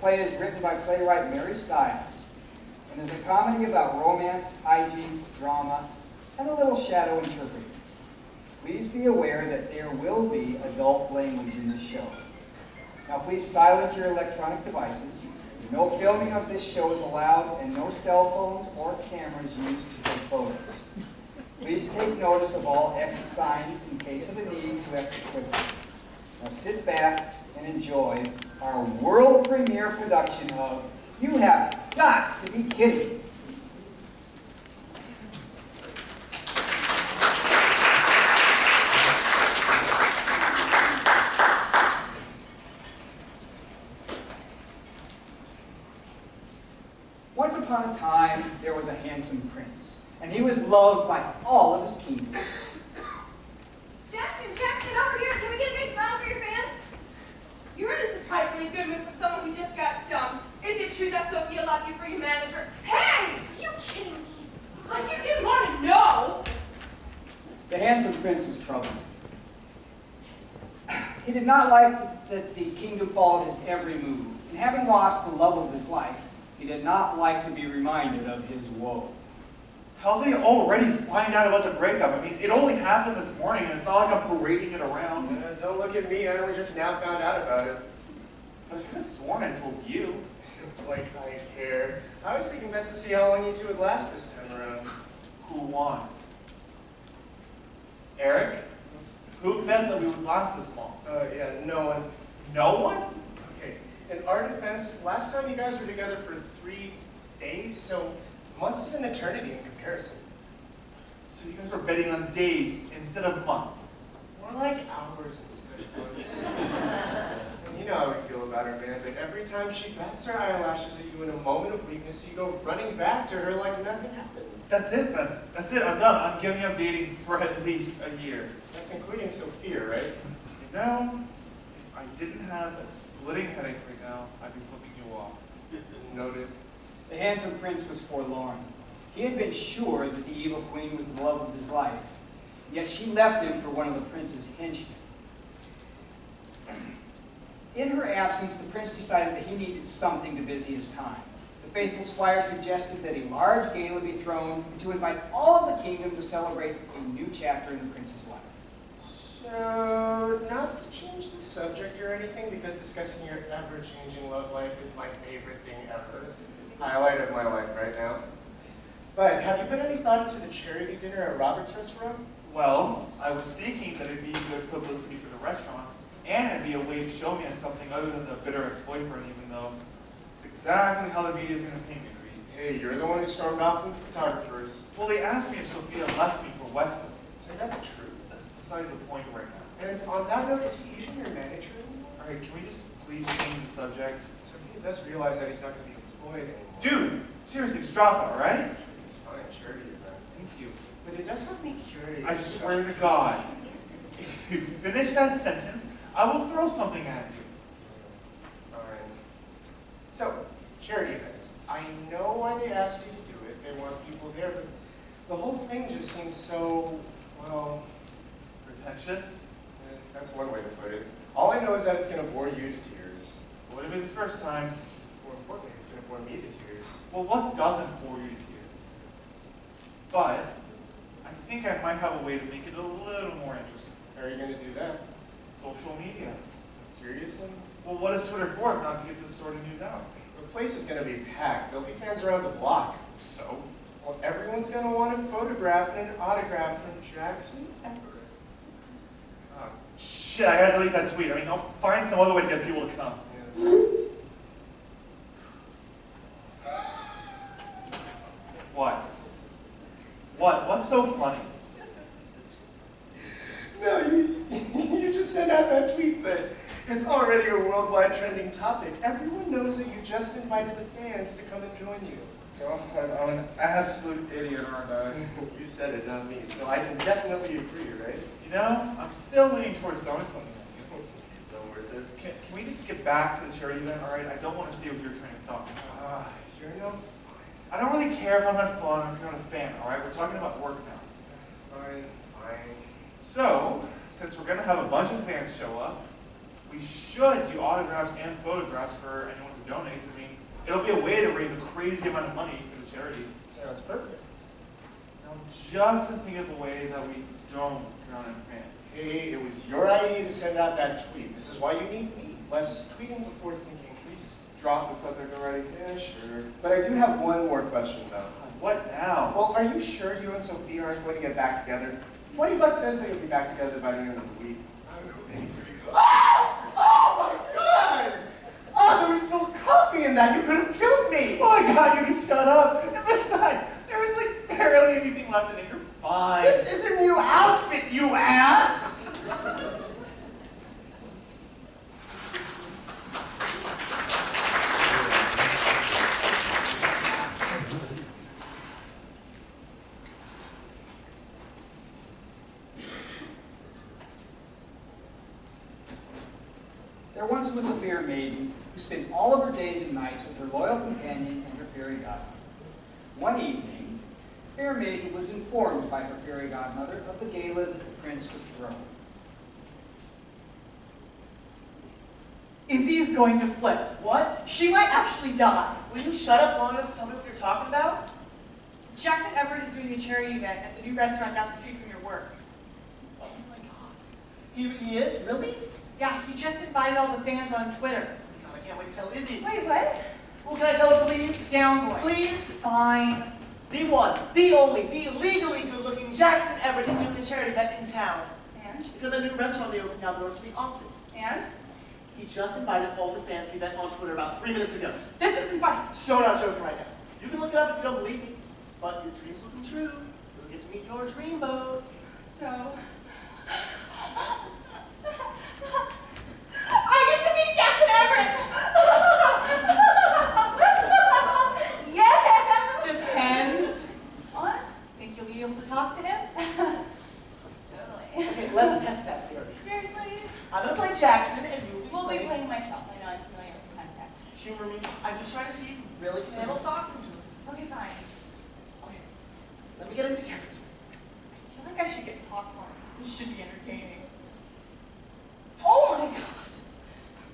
play is written by playwright Mary Stiles and is a comedy about romance, hijinks, drama, and a little shadow interpreting. Please be aware that there will be adult language in this show. Now please silence your electronic devices. No filming of this show is allowed and no cell phones or cameras used to take photos. Please take notice of all exit signs in case of a need to exit quickly. Now sit back and enjoy our world premiere production of You Have Got to Be Kidding. Once upon a time, there was a handsome prince, and he was loved by all of his kingdom. Jackson, over here! Can we get a big smile for your fans? You're in a surprisingly good mood for someone who just got dumped. Is it true that Sophia left you for your manager? Hey! You kidding me? Like you didn't want to know! The handsome prince was troubled. He did not like that the kingdom followed his every move, and having lost the love of his life, he did not like to be reminded of his woe. How did they already find out about the breakup? I mean, it only happened this morning, and it's not like I'm parading it around. Don't look at me, I only just now found out about it. But I could have sworn I told you. Like I care. I was thinking bets to see how long you two would last this time around. Who won? Eric? Who bet that we would last this long? Yeah, no one. No one? Okay, in our defense, last time you guys were together for 3 days, so months is an eternity in comparison. So you guys were betting on days instead of months. More like hours instead of months. And you know how we feel about her, man, but every time she bats her eyelashes at you in a moment of weakness, you go running back to her like nothing happened. That's it, then. That's it. I'm done. I'm giving up dating for at least a year. That's including Sophia, right? You know, if I didn't have a splitting headache right now, I'd be flipping you off. Noted. The handsome prince was forlorn. He had been sure that the evil queen was the love of his life, yet she left him for one of the prince's henchmen. In her absence, the prince decided that he needed something to busy his time. The faithful squire suggested that a large gala be thrown and to invite all of the kingdom to celebrate a new chapter in the prince's life. So, not to change the subject or anything, because discussing your ever-changing love life is my favorite thing ever. Highlight of my life right now. But have you put any thought into the charity dinner at Robert's restaurant? Well, I was thinking that it'd be good publicity for the restaurant, and it'd be a way to show me as something other than the bitter ex-boyfriend, even though it's exactly how the media is going to paint me, Creed. Hey, you're the one who stormed off with the photographers. Well, they asked me if Sophia left me for Weston. Is that the truth? That's besides the point right now. And on that note, is he even your manager anymore? All right, can we just please change the subject? So he does realize that he's not going to be employed anymore. Dude, seriously, just drop it, all right? It's fine, charity event. Thank you. But it does have me curious. I swear to God, if you finish that sentence, I will throw something at you. Fine. So, charity event. I know why they asked you to do it. They want people there, but the whole thing just seems so, well, Pretentious? that's one way to put it. All I know is that it's going to bore you to tears. Would have been the first time. More importantly, it's going to bore me to tears. Well, what doesn't bore you to tears? But I think I might have a way to make it a little more interesting. How are you going to do that? Social media. Seriously? Well, what is Twitter for if not to get this sort of news out? The place is going to be packed. There'll be fans around the block. So? Well, everyone's going to want a photograph and an autograph from Jackson Everette. Shit, I gotta delete that tweet. I mean, I'll find some other way to get people to come. What? What? What's so funny? No, you just sent out that tweet, but it's already a worldwide trending topic. Everyone knows that you just invited the fans to come and join you. God, I'm an absolute idiot, aren't I? You said it, not me, so I can definitely agree, right? You know, I'm still leaning towards throwing something at you. So worth it. Can we just get back to the charity event, all right? I don't want to stay with your train of thought. You're no I don't really care if I'm not fun or if you're not a fan, all right? We're talking about work now. fine. So, since we're going to have a bunch of fans show up, we should do autographs and photographs for anyone who donates. I mean, it'll be a way to raise a crazy amount of money for the charity. Sounds perfect. Now, just to think of a way that we don't drown in fans. Hey, it was your idea to send out that tweet. This is why you need me. Less tweeting before thinking. Can we just drop the subject already? Yeah, sure. But I do have one more question, though. What now? Well, are you sure you and Sophia aren't going to get back together? 20 bucks says that you'll be back together by the end of the week. I don't know, maybe 3 weeks. Oh my God! Oh, there was still coffee in that. You could have killed me. Oh my God, you can shut up. And besides, there was like barely anything left in it. You're fine. This is a new outfit, you ass! There once was a fair maiden who spent all of her days and nights with her loyal companion and her fairy godmother. One evening, the fair maiden was informed by her fairy godmother of the gala that the prince was throwing. Izzy is going to flip. What? She might actually die. Will you shut up long enough to tell me what you're talking about? Jackson Everette is doing a charity event at the new restaurant down the street from your work. Oh my God. He is? Really? Yeah, he just invited all the fans on Twitter. God, I can't wait to tell Izzy. Wait, what? Well, can I tell her, please? Down, boy. Please? Fine. The one, the only, the legally good-looking Jackson Everette is doing the charity event in town. And? It's at the new restaurant they opened down the road from the office. And? He just invited all the fans to the event on Twitter about 3 minutes ago. This isn't funny. So not joking right now. You can look it up if you don't believe me. But your dreams will come true. You'll get to meet your dreamboat. So... I get to meet Jackson Everette! Yeah! Depends on... Think you'll be able to talk to him? Totally. Okay, let's test that theory. Seriously? I'm gonna play Jackson and you We'll will be play... playing myself. I know I'm familiar with the concept. Humor me. I'm just trying to see if you really can handle talking to him. Okay, fine. Okay, let me get into character. I feel like I should get popcorn. This should be entertaining. Oh my God!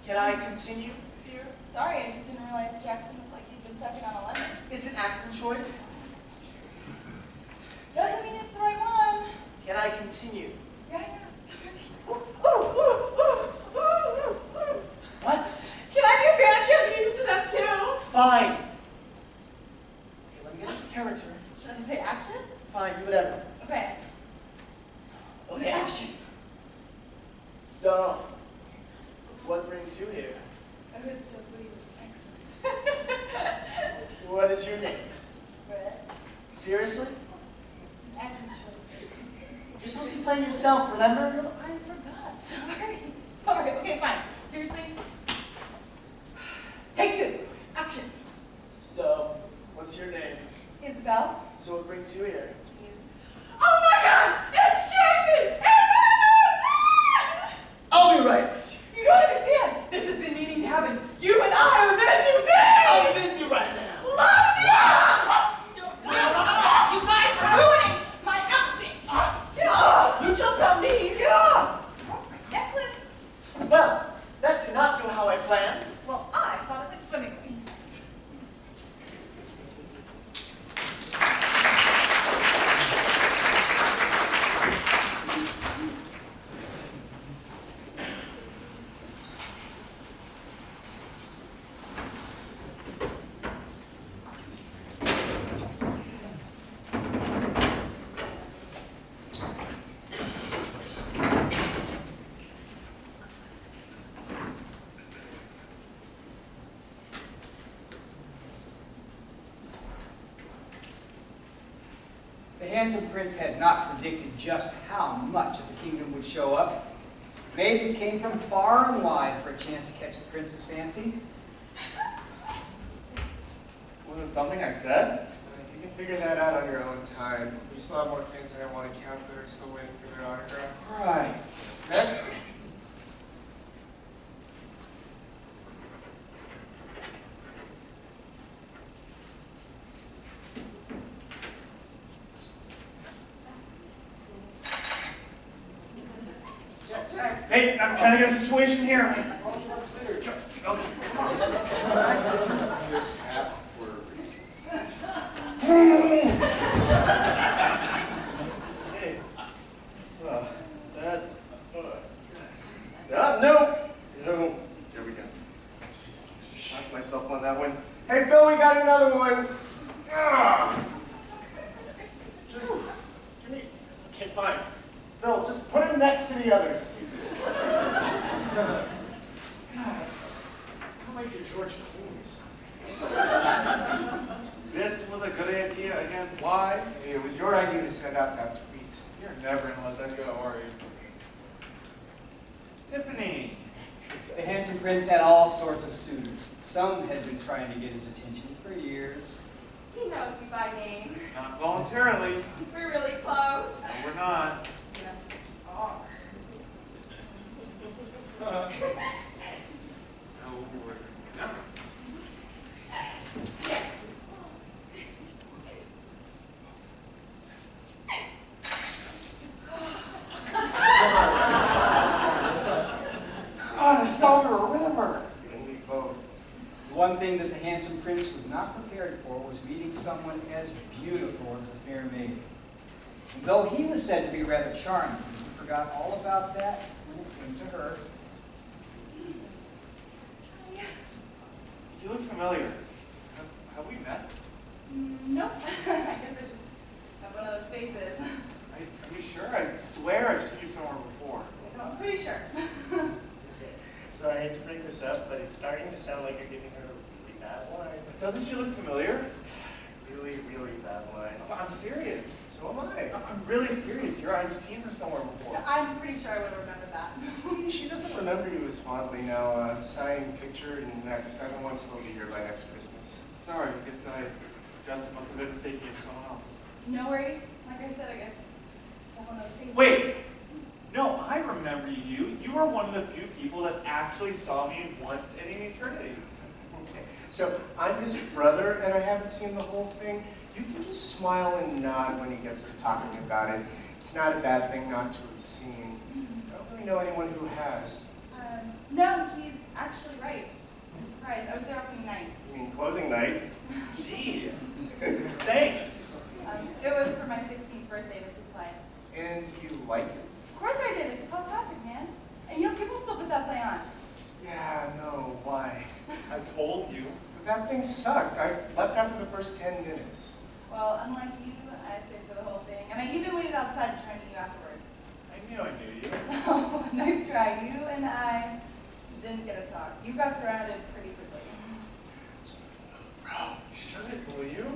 Can I continue here? Sorry, I just didn't realize Jackson looked like he'd been sucking on a lemon. It's an acting choice. Doesn't mean it's the right one. Can I continue? Yeah, yeah. Sorry. Ooh, ooh, ooh, ooh, ooh, ooh. What? Can I be a fan? She has used to them too. Fine. Okay, let me get into character. Should I say action? Fine, do whatever. Okay. Okay, action. So, what brings you here? I heard the lady was an accent. What is your name? Brett. Seriously? It's an action choice. You're supposed to be playing yourself, remember? No, I forgot. Sorry. Sorry. Okay, fine. Seriously? Take two. Action. So, what's your name? Isabelle? So what brings you here? Oh my God! It's Jackson! I'll be right. You don't understand. This has been needing to happen. You and I are meant to be. I'm busy right now. Love you! You guys are ruining my outfit! You jumped on me. Oh, my necklace! Well, that did not go how I planned. Well, I thought it went swimmingly. The handsome prince had not predicted just how much of the kingdom would show up. Maidens came from far and wide for a chance to catch the prince's fancy. Was it something I said? You can figure that out on your own time. We still have more fans than I want to count that are still waiting for their autograph. Right. Next. Jackson. Hey, I'm trying to get a situation here. Okay. This happened for a reason. Hey. That. No. There we go. Just shocked myself on that one. Hey, Phil, we got another one. Ah. Just give me. Okay, fine. Phil, just put it next to the others. God, it's not like you're George Clooney or something. This was a good idea again. Why? Hey, it was your idea to send out that tweet. You're never gonna let that go, are you? Tiffany. The handsome prince had all sorts of suitors. Some had been trying to get his attention for years. He knows me by name. Not voluntarily. We're really close. No, we're not. Yes, we are. No, we're not. Yes. God, I thought we were a winner. And we both. The one thing that the handsome prince was not prepared for was meeting someone as beautiful as the fair maiden. And though he was said to be rather charming, he forgot all about that when it came to her. You look familiar. Have we met? Nope. I guess I just have one of those faces. Are you sure? I swear I've seen you somewhere before. I'm pretty sure. So I hate to bring this up, but it's starting to sound like you're giving her a really bad line. Doesn't she look familiar? Really, really bad line. I'm serious. So am I. I'm really serious. I've seen her somewhere before. I'm pretty sure I would remember that. See, she doesn't remember you as fondly now. Sign picture and next. I don't want to be here by next Christmas. Sorry, I guess Justin must have been mistaken for someone else. No worries. Like I said, I guess just have one of those faces. Wait! No, I remember you. You were one of the few people that actually saw me once in an eternity. Okay. So I'm his brother, and I haven't seen the whole thing. You can just smile and nod when he gets to talking about it. It's not a bad thing not to have seen. I don't really know anyone who has. No, he's actually right. I'm surprised. I was there opening night. You mean closing night? Gee, thanks. It was for my 16th birthday to supply. And you like it? Of course I did. It's a cult classic, man. And you know, people still put that play on. Yeah, no, why? I told you. But that thing sucked. I left after the first 10 minutes. Well, unlike you, I stayed for the whole thing. And I even waited outside to try to meet you afterwards. I knew you. Oh, nice try. You and I didn't get a talk. You got surrounded pretty quickly. Bro, shut it, will you?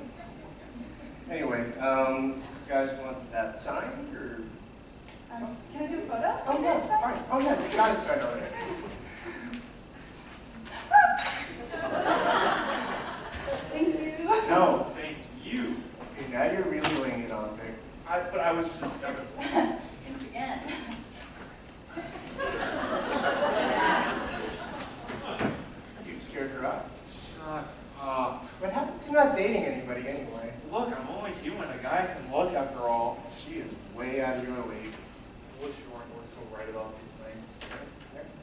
Anyway, you guys want that signed, or? Can I do a photo? Oh, yeah, fine. Oh, yeah, we got it signed already. Thank you. No, thank you. Okay, now you're really laying it on thick. But I was just... Thanks again. You scared her off. Shut up. What happened to not dating anybody anyway? Look, I'm only human. A guy can look after all. She is way out of your league. I wish you weren't so right about these things. Next.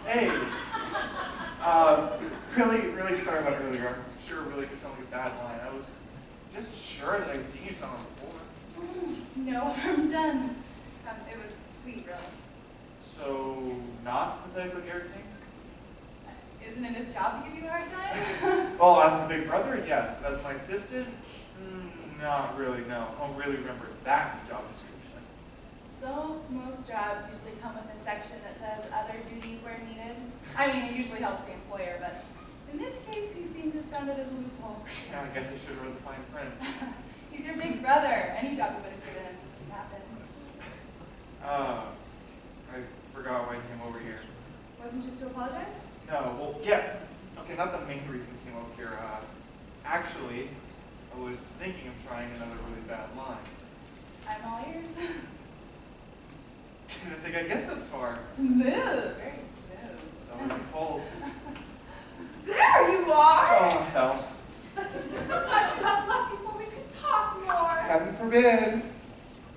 Hey, really sorry about earlier. I'm sure it really did sound like a bad line. I was just sure that I'd seen you somewhere before. No, I'm done. It was sweet, really. So, not pathetically arrogant things? Isn't it his job to give you a hard time? Well, as my big brother, yes. But as my assistant, not really, no. I don't really remember that job description. Don't most jobs usually come with a section that says other duties where needed? I mean, it usually helps the employer, but in this case, he seemed to found it as a loophole. Yeah, I guess I should have read the fine print. He's your big brother. Any job you would have given him would happen. I forgot why I came over here. Wasn't just to apologize? No, well, yeah. Okay, not the main reason I came over here. Actually, I was thinking of trying another really bad line. I'm all ears. didn't think I'd get this far. Smooth, very smooth. So I've been told. There you are! Oh, hell. I thought you had left before we could talk more. Heaven forbid.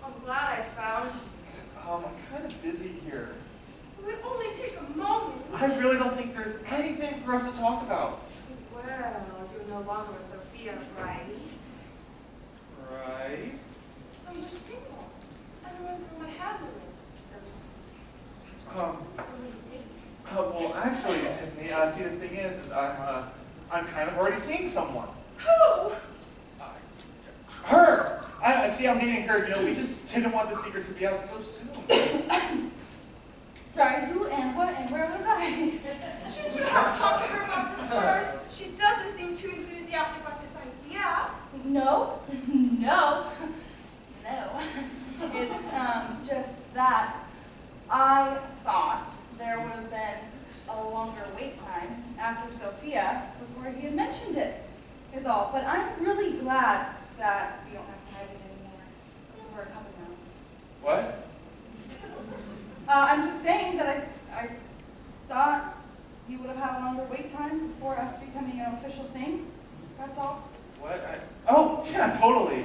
I'm glad I found you. I'm kind of busy here. It would only take a moment. I really don't think there's anything for us to talk about. Well, you're no longer with Sophia, right? Right? So you're single. I remember what happened, so to speak. Um, So what do you think? well, actually, Tiffany, see, the thing is I'm kind of already seeing someone. Who? Her! I see, I'm dating her. You know, we just didn't want the secret to be out so soon. Sorry, who and what and where was I? Shouldn't you have talked to her about this first? She doesn't seem too enthusiastic about this idea. No, no, no. It's just that I thought there would have been a longer wait time after Sophia before he had mentioned it, is all. But I'm really glad that we don't have to hide it anymore. We're coming now. What? I'm just saying that I thought you would have had a longer wait time before us becoming an official thing. That's all. What? Oh, yeah, totally.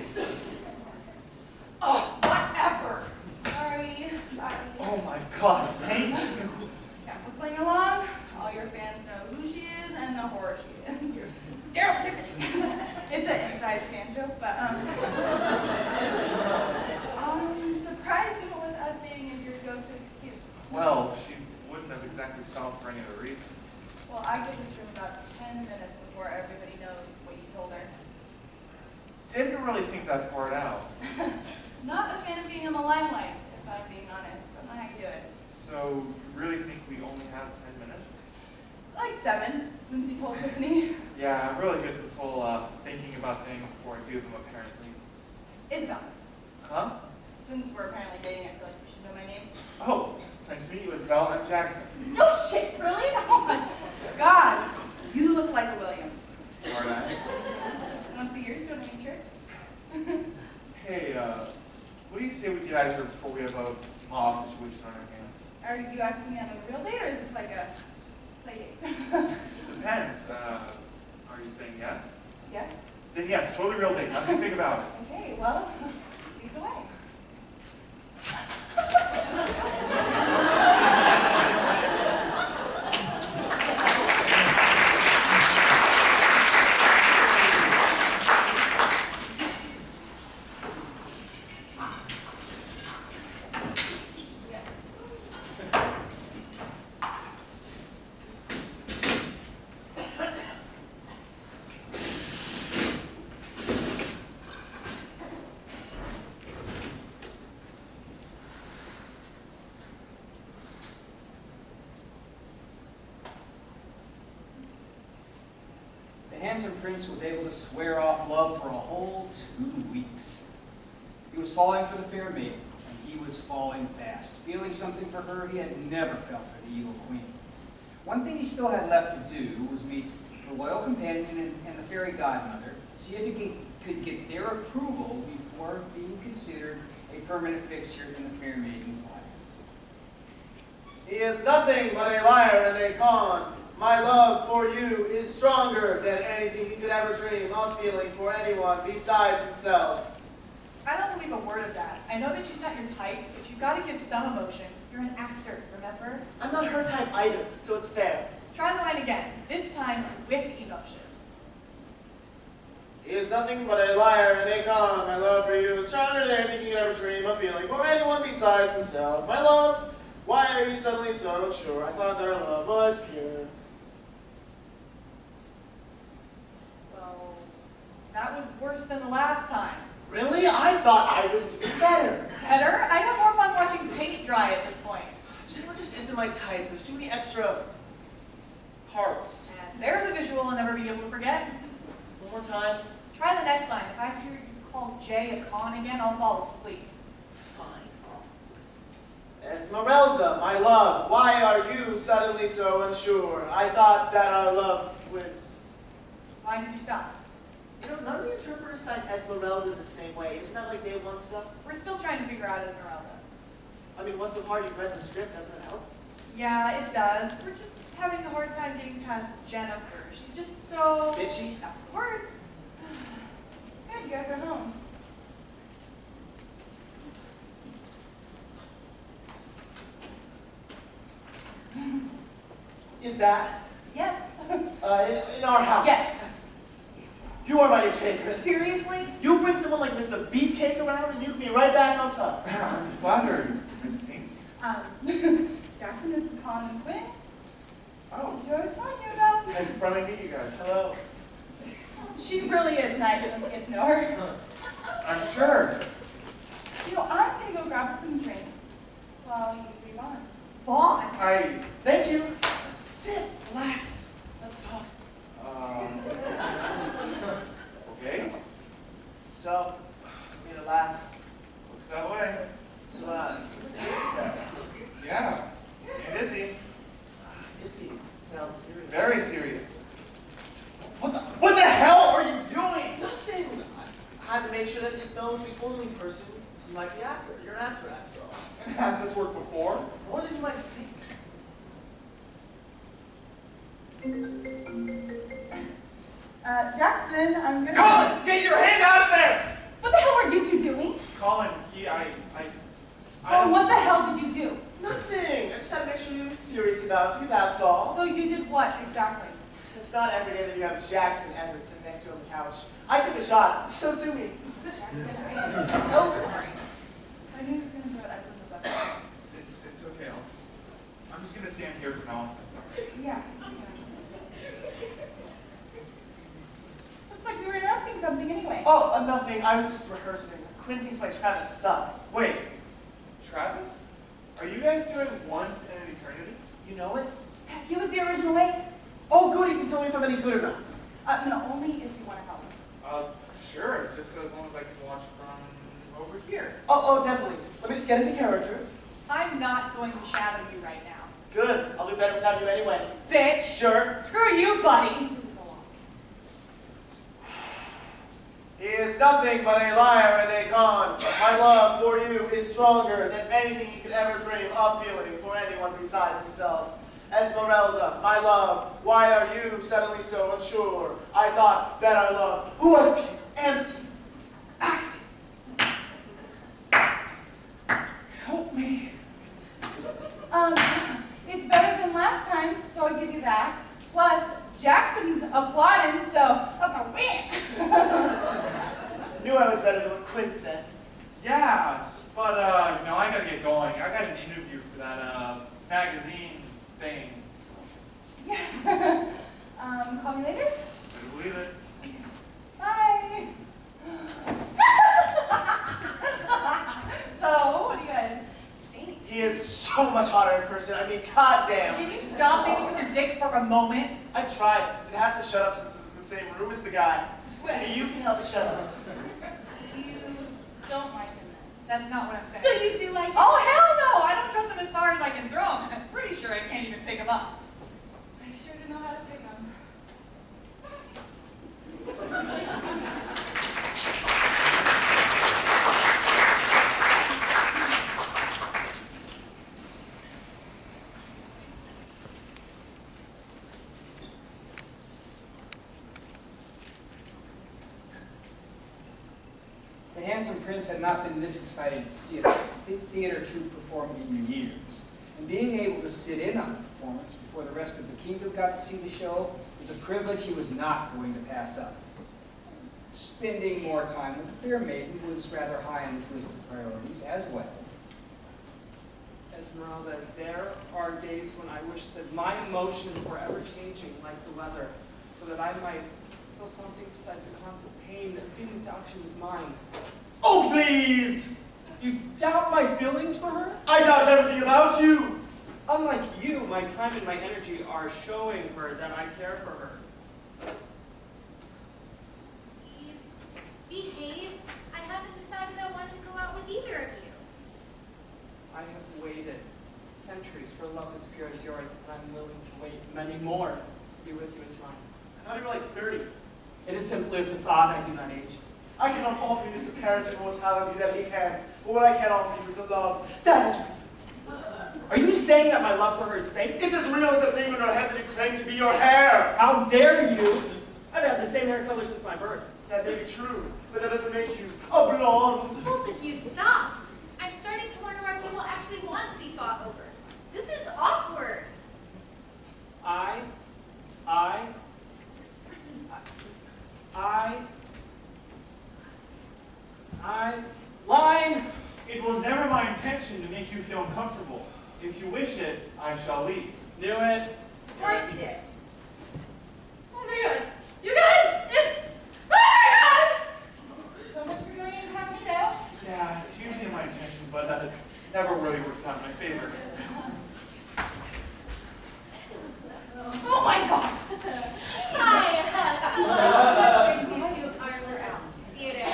Oh, whatever. Sorry. Bye. Oh my God, thank you. Yeah, we're playing along. All your fans know who she is and the horror she is. Daryl Tiffany. It's an inside fan joke, but I'm surprised you went with us dating as your go-to excuse. Well, she wouldn't have exactly solved for any other reason. Well, I give this room about 10 minutes before everybody knows what you told her. Didn't really think that part out. Not a fan of being in the limelight, if I'm being honest. Don't know how you do it. So, you really think we only have 10 minutes? Like 7, since you told Tiffany. Yeah, I'm really good at this whole thinking about things before I do them, apparently. Isabelle, Huh? since we're apparently dating, I feel like you should know my name. Oh, it's nice to meet you, Isabelle. I'm Jackson. No shit, really? Oh my God. You look like a William. Smart ass. Want to see yours doing any tricks? Hey, what do you say we get out of here before we have a mob situation on our hands? Are you asking me on a real date, or is this like a play date? It depends. Are you saying yes? Yes? Then yes, totally real date. Nothing to think about it. Okay, well, lead the way. The handsome prince was able to swear off love for a whole 2 weeks. He was falling for the fair maiden, and he was falling fast, feeling something for her he had never felt for the evil queen. One thing he still had left to do was meet the loyal companion and the fairy godmother, see if he could get their approval before being considered a permanent fixture in the fair maiden's life. He is nothing but a liar and a con. My love for you is stronger than anything he could ever dream of feeling for anyone besides himself. I don't believe a word of that. I know that she's not your type, but you've got to give some emotion. You're an actor, remember? I'm not her type either, so it's fair. Try the line again, this time with emotion. He is nothing but a liar and a con. My love for you is stronger than anything he could ever dream of feeling for anyone besides himself. My love, why are you suddenly so sure? I thought that our love was pure. Well, that was worse than the last time. Really? I thought I was doing better. Better? I have more fun watching paint dry at this point. Jennifer just isn't my type. There's too many extra parts. And there's a visual I'll never be able to forget. One more time. Try the next line. If I hear you call Jay a con again, I'll fall asleep. Fine. Esmeralda, my love, why are you suddenly so unsure? I thought that our love was... Why did you stop? You know, none of the interpreters cite Esmeralda the same way. Isn't that like day one stuff? We're still trying to figure out Esmeralda. I mean, what's so hard? You've read the script, doesn't it help? Yeah, it does. We're just having a hard time getting past Jennifer. She's just so... Bitchy? That's the word. Yeah, you guys are home. Is that? Yes. In our house? Yes. You are my new favorite. Seriously? You bring someone like Mr. Beefcake around and you can be right back on top. I'm flattered. Jackson, this is Colin and Quinn. Oh, That's who I was telling you about. nice to finally meet you guys. Hello. She really is nice. Let's get to know her. I'm sure. You know, I'm going to go grab some drinks while you leave on. Vaughn. Thank you. Sit, relax. Let's talk. Okay. So, made it last. Looks that way. So, Yeah. You're dizzy. Izzy sounds serious. Very serious. What the hell are you doing? Nothing. I had to make sure that Isabelle was the only person you might be after. You're an actor, after all. And has this worked before? More than you might think. Jackson, I'm going to... Colin, get your hand out of there! What the hell are you two doing? Colin, Oh, what the hell did you do? Nothing. I just had to make sure you were serious about you, that's all. So you did what exactly? It's not every day that you have Jackson Everette sitting next to you on the couch. I took a shot, so sue me. Jackson, I am so sorry. I knew he was going to throw it under the bus. It's okay. I'm just gonna stand here for now. That's all right. Yeah. Looks like we were interrupting something anyway. Oh, nothing. I was just rehearsing. Quinn thinks my Travis sucks. Wait, Travis? Are you guys doing Once in an Eternity? You know it? He was the original 8. Oh, good. You can tell me if I'm any good or not. No, only if you want to help. Sure. Just as long as I can watch from over here. Oh, definitely. Let me just get into character. I'm not going to shadow you right now. Good. I'll do better without you anyway. Bitch. Sure. Screw you, buddy. He is nothing but a liar and a con. My love for you is stronger than anything he could ever dream of feeling for anyone besides himself. Esmeralda, my love, why are you suddenly so unsure? I thought that our love, who was pure and seen, acting. Help me. It's better than last time, so I'll give you that. Plus, Jackson's applauding, so that's a win. Knew I was better than what Quinn said. Yeah, but no, I gotta get going. I got an interview for that magazine thing. Yeah. Call me later? I believe it. Bye. So, what do you guys think? He is so much hotter in person. I mean, goddamn. Can you stop thinking with your dick for a moment? I've tried. It hasn't shut up since it was in the same room as the guy. Maybe you can help it shut up. You don't like him then? That's not what I'm saying. So you do like him? Oh, hell no! I don't trust him as far as I can throw him. I'm pretty sure I can't even pick him up. I sure do know how to pick him. The handsome prince had not been this excited to see a theater troupe perform in years. And being able to sit in on the performance before the rest of the kingdom got to see the show was a privilege he was not going to pass up. Spending more time with the fair maiden was rather high on his list of priorities as well. Esmeralda, there are days when I wish that my emotions were ever changing like the weather, so that I might feel something besides the constant pain that being without you is mine. Oh, please! You doubt my feelings for her? I doubt everything about you! Unlike you, my time and my energy are showing her that I care for her. Please, behave. I haven't decided I want to go out with either of you. I have waited centuries for love as pure as yours, and I'm willing to wait many more to be with you as mine. I thought you were like 30. It is simply a facade. I do not age. I cannot offer you this apparent immortality that he can, but what I can offer you is a love that is real. Are you saying that my love for her is fake? It's as real as the thing in her head that you claim to be your hair. How dare you? I've had the same hair color since my birth. That may be true, but that doesn't make you a blonde. Both of you stop. I'm starting to wonder why people actually want to be fought over. This is awkward. Line! It was never my intention to make you feel uncomfortable. If you wish it, I shall leave. Knew it. Of course you did. Oh my god. You guys, it's... Oh my god! So much for going and having it out. Yeah, it's usually my intention, but it never really works out in my favor. Oh my god. Hi, so what brings you to Arler Out Theater?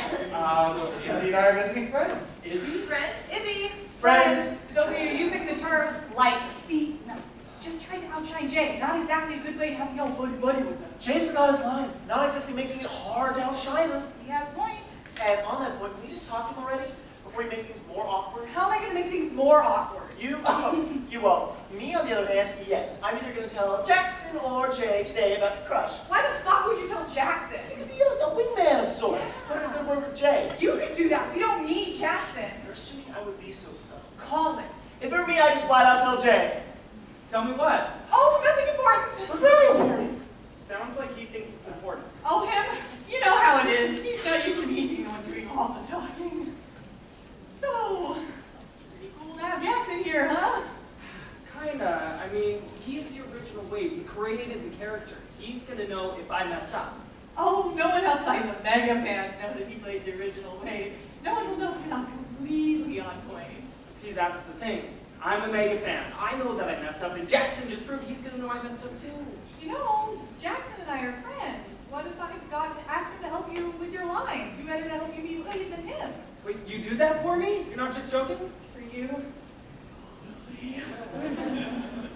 Izzy and I are visiting friends. Izzy? Friends? Izzy! Friends. Don't you're using the term like feet. No. Just trying to outshine Jay. Not exactly a good way to have the old buddy with them. Jay forgot his line. Not exactly making it hard to outshine him. He has a point. And on that point, can you just talk to him already? Before you make things more awkward? How am I going to make things more awkward? You won't. Me, on the other hand, yes. I'm either going to tell Jackson or Jay today about your crush. Why the fuck would you tell Jackson? You could be a wingman of sorts. Put in a good word with Jay. You could do that. We don't need Jackson. You're assuming I would be so subtle. Call him. If it were me, I'd just flat out tell Jay. Tell me what? Oh, nothing important. What's wrong? Sounds like he thinks it's important. Oh, him? You know how it is. He's not used to me being the one doing all the talking. So, pretty cool to have Jackson here, huh? Kinda. I mean, he's the original Wade. He created the character. He's gonna know if I messed up. Oh, no one outside the mega fans know that he played the original Wade. No one will know if you're not completely on point. See, that's the thing. I'm a mega fan. I know that I messed up, and Jackson just proved he's gonna know I messed up too. You know, Jackson and I are friends. What if I asked him to help you with your lines? Who better to help you be Wade than him? Wait, you do that for me? You're not just joking? For you?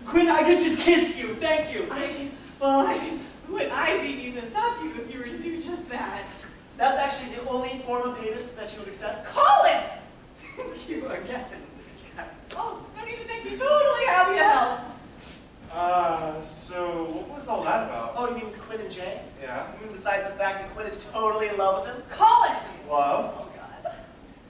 Quinn, I could just kiss you. Thank you. Would I be you to stop you if you were to do just that? That's actually the only form of payment that she would accept. Call him! Thank you again. Guys. Oh, no need to thank you. Totally happy to help. So what was all that about? Oh, you mean with Quinn and Jay? Yeah. You mean besides the fact that Quinn is totally in love with him? Call him! Love? Oh, God.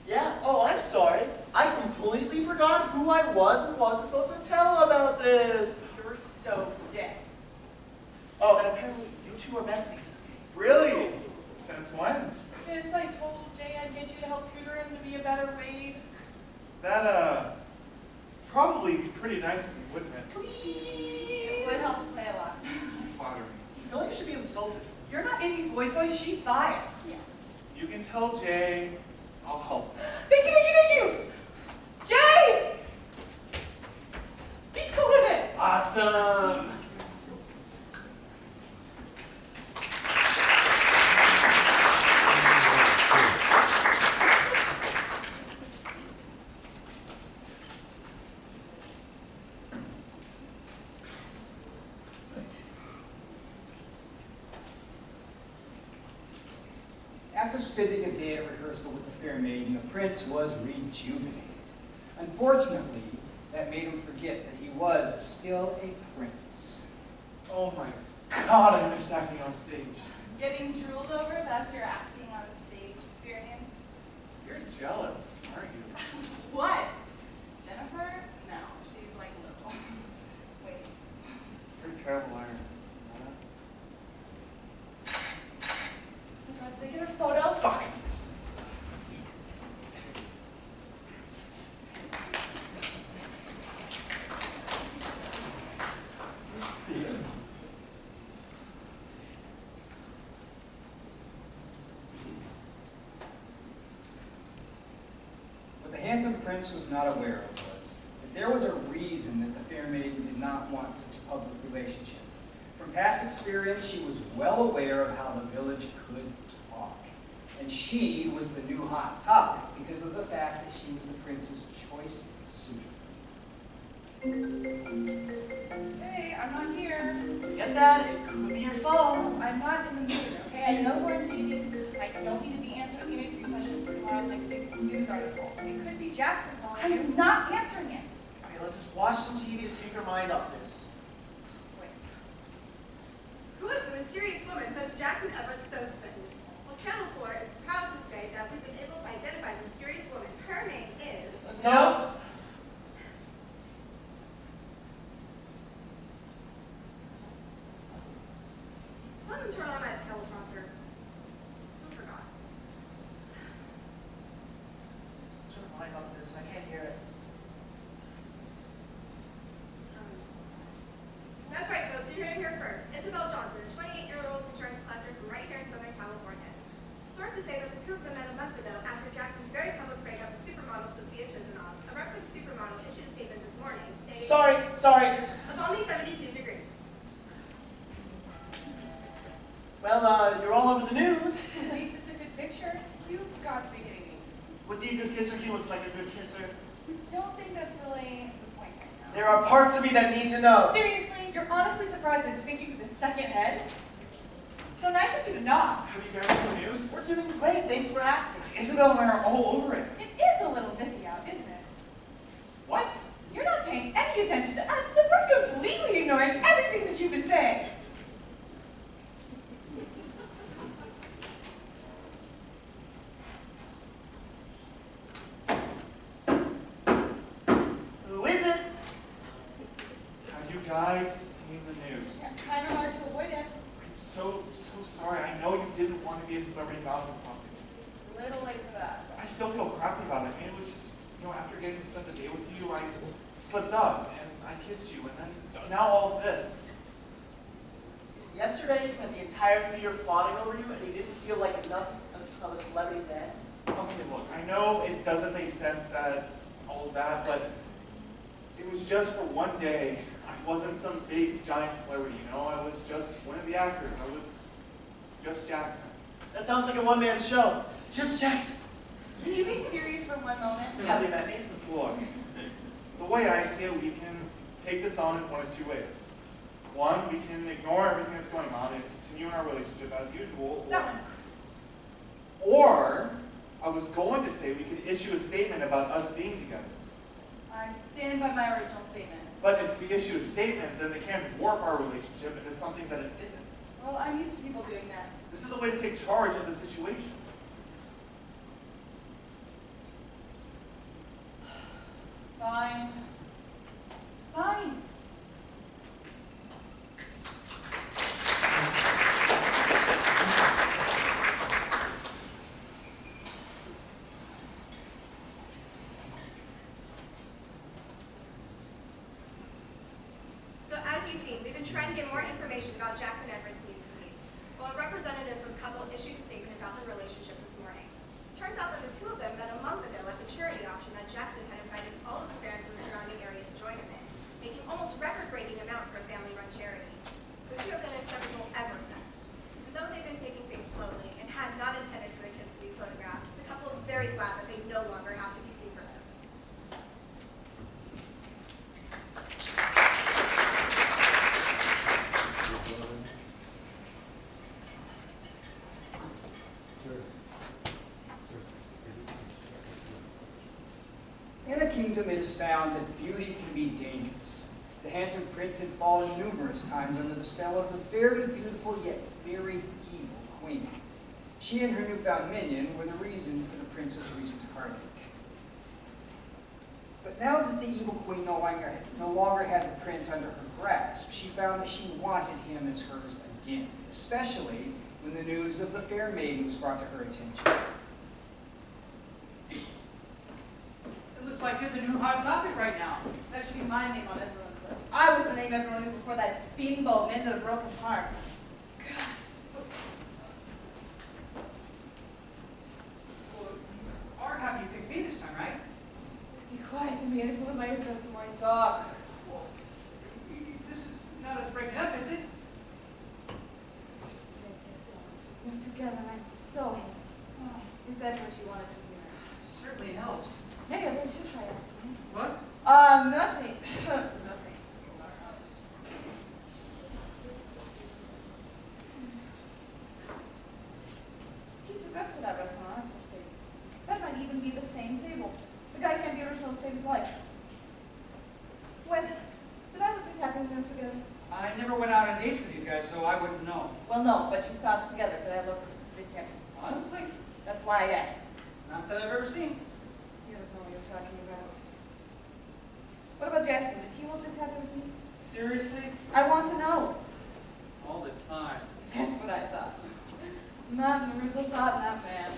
Yeah. Oh, I'm sorry. I completely forgot who I was and wasn't supposed to tell about this. You're so dead. Oh, and apparently you two are besties. Really? Since when? Since I told Jay I'd get you to help tutor him to be a better Wade. That, probably be pretty nice of you, wouldn't it? Please. Would help play a lot. Flatter me. I feel like I should be insulted. You're not Izzy's boy toy, she's biased. Yeah. You can tell Jay I'll help him. Thank you, thank you, thank you! Jay! He's cool with it! Awesome. After spending a day at rehearsal with the fair maiden, the prince was rejuvenated. Unfortunately, that made him forget that he was still a prince. Oh my god, I miss acting on stage. Getting drooled over, that's your acting on stage experience. You're jealous, aren't you? What? Jennifer? No, she's like little. Wait. You're a terrible iron. Let's take a photo. Fuck. What the handsome prince was not aware of was that there was a reason that the fair maiden did not want such a public relationship. From past experience, she was well aware of how the village could talk. And she was the new hot topic because of the fact that she was the prince's choice suitor. Hey, I'm not here. Forget that. It could be your phone. I'm not in the mood, okay? I know we're dating. I don't need to be answering interview questions for tomorrow's next big news article. It could be Jackson calling. I'm not answering it. Okay, let's just watch some TV to take our mind off this. Wait. Who is the mysterious woman Mr. Jackson Everette so smitten? Well, Channel 4 is proud to say that we've been able to identify the mysterious woman. Her name is... No. Someone turn on that teleprompter. Who forgot? Let's turn the volume up on this. I can't hear it. That's right, folks. You're hearing her first. Isabelle Johnson, a 28-year-old insurance collector from right here in Southern California. Sources say that the two of them met a month ago after Jackson's very public breakup with supermodel Sophia Chisenov. A reference supermodel issued a statement this morning stating Sorry. of only 72 degrees. Well, you're all over the news. At least it's a good picture. You've got to be kidding me. Was he a good kisser? He looks like a good kisser. Don't think that's really the point right now. There are parts of me that need to know. Seriously? You're honestly surprised I was thinking of the second head? So nice of you to knock. Have you guys heard the news? We're doing great. Thanks for asking. Isabelle and I are all over it. It is a little nippy out, isn't it? What? You're not paying any attention to us, so we're completely ignoring everything that you've been saying. Who is it? Have you guys seen the news? Yeah, kind of hard to avoid it. I'm so sorry. I know you didn't want to be a celebrity gossip puppet. A little late for that. I still feel crappy about it. I mean, it was just, after getting to spend the day with you, I slipped up and I kissed you, and then now all of this. Yesterday, you had the entire theater fawning over you, and you didn't feel like enough of a celebrity then? Okay, look, I know it doesn't make sense that all of that, but it was just for one day. I wasn't some big, giant celebrity, I was just one of the actors. I was just Jackson. That sounds like a one-man show. Just Jackson. Can you be serious for one moment? Have you met me? Look, the way I see it, we can take this on in one of two ways. One, we can ignore everything that's going on and continue in our relationship as usual. That one. Or, I was going to say we could issue a statement about us being together. I stand by my original statement. But if we issue a statement, then they can't dwarf our relationship into something that it isn't. Well, I'm used to people doing that. This is a way to take charge of the situation. Fine. Fine. So as you've seen, we've been trying to get more information about Jackson Everette's news release. Well, a representative from the couple issued a statement about their relationship this morning. Turns out that the two of them met a month ago at the charity auction that Jackson had invited all of the parents in the surrounding area to join him in, making almost record-breaking amounts for a family-run charity. The two have been inseparable ever since. And though they've been taking things slowly and had not intended for the kids to be photographed, the couple is very glad that they no longer have to be secretive. In the kingdom, it is found that beauty can be dangerous. The handsome prince had fallen numerous times under the spell of the very beautiful yet very evil queen. She and her newfound minion were the reason for the prince's recent heartache. But now that the evil queen no longer had the prince under her grasp, she found that she wanted him as hers again, especially when the news of the fair maiden was brought to her attention. It looks like you're the new hot topic right now. That should be my name on everyone's lips. I was the name everyone knew before that bimbo mended a broken heart. Well, you are happy you picked me this time, right? Be quiet to me and if my ears go some more talk. Well, this is not us breaking up, is it? We're together, I'm so happy. Oh, is that what you wanted to hear? Certainly helps. Maybe I really should try it. What? Nothing. Nothing. He took us to that restaurant on our first date. That might even be the same table. The guy can't be original to save his life. I never went out on dates with you guys, so I wouldn't know. Well, no, but you saw us together. Could I look this camera? Honestly, That's why I asked. not that I've ever seen. You don't know what you're talking about. What about Jackson? Did he look this happy with me? Seriously? I want to know. All the time. That's what I thought. Not an original thought, not man.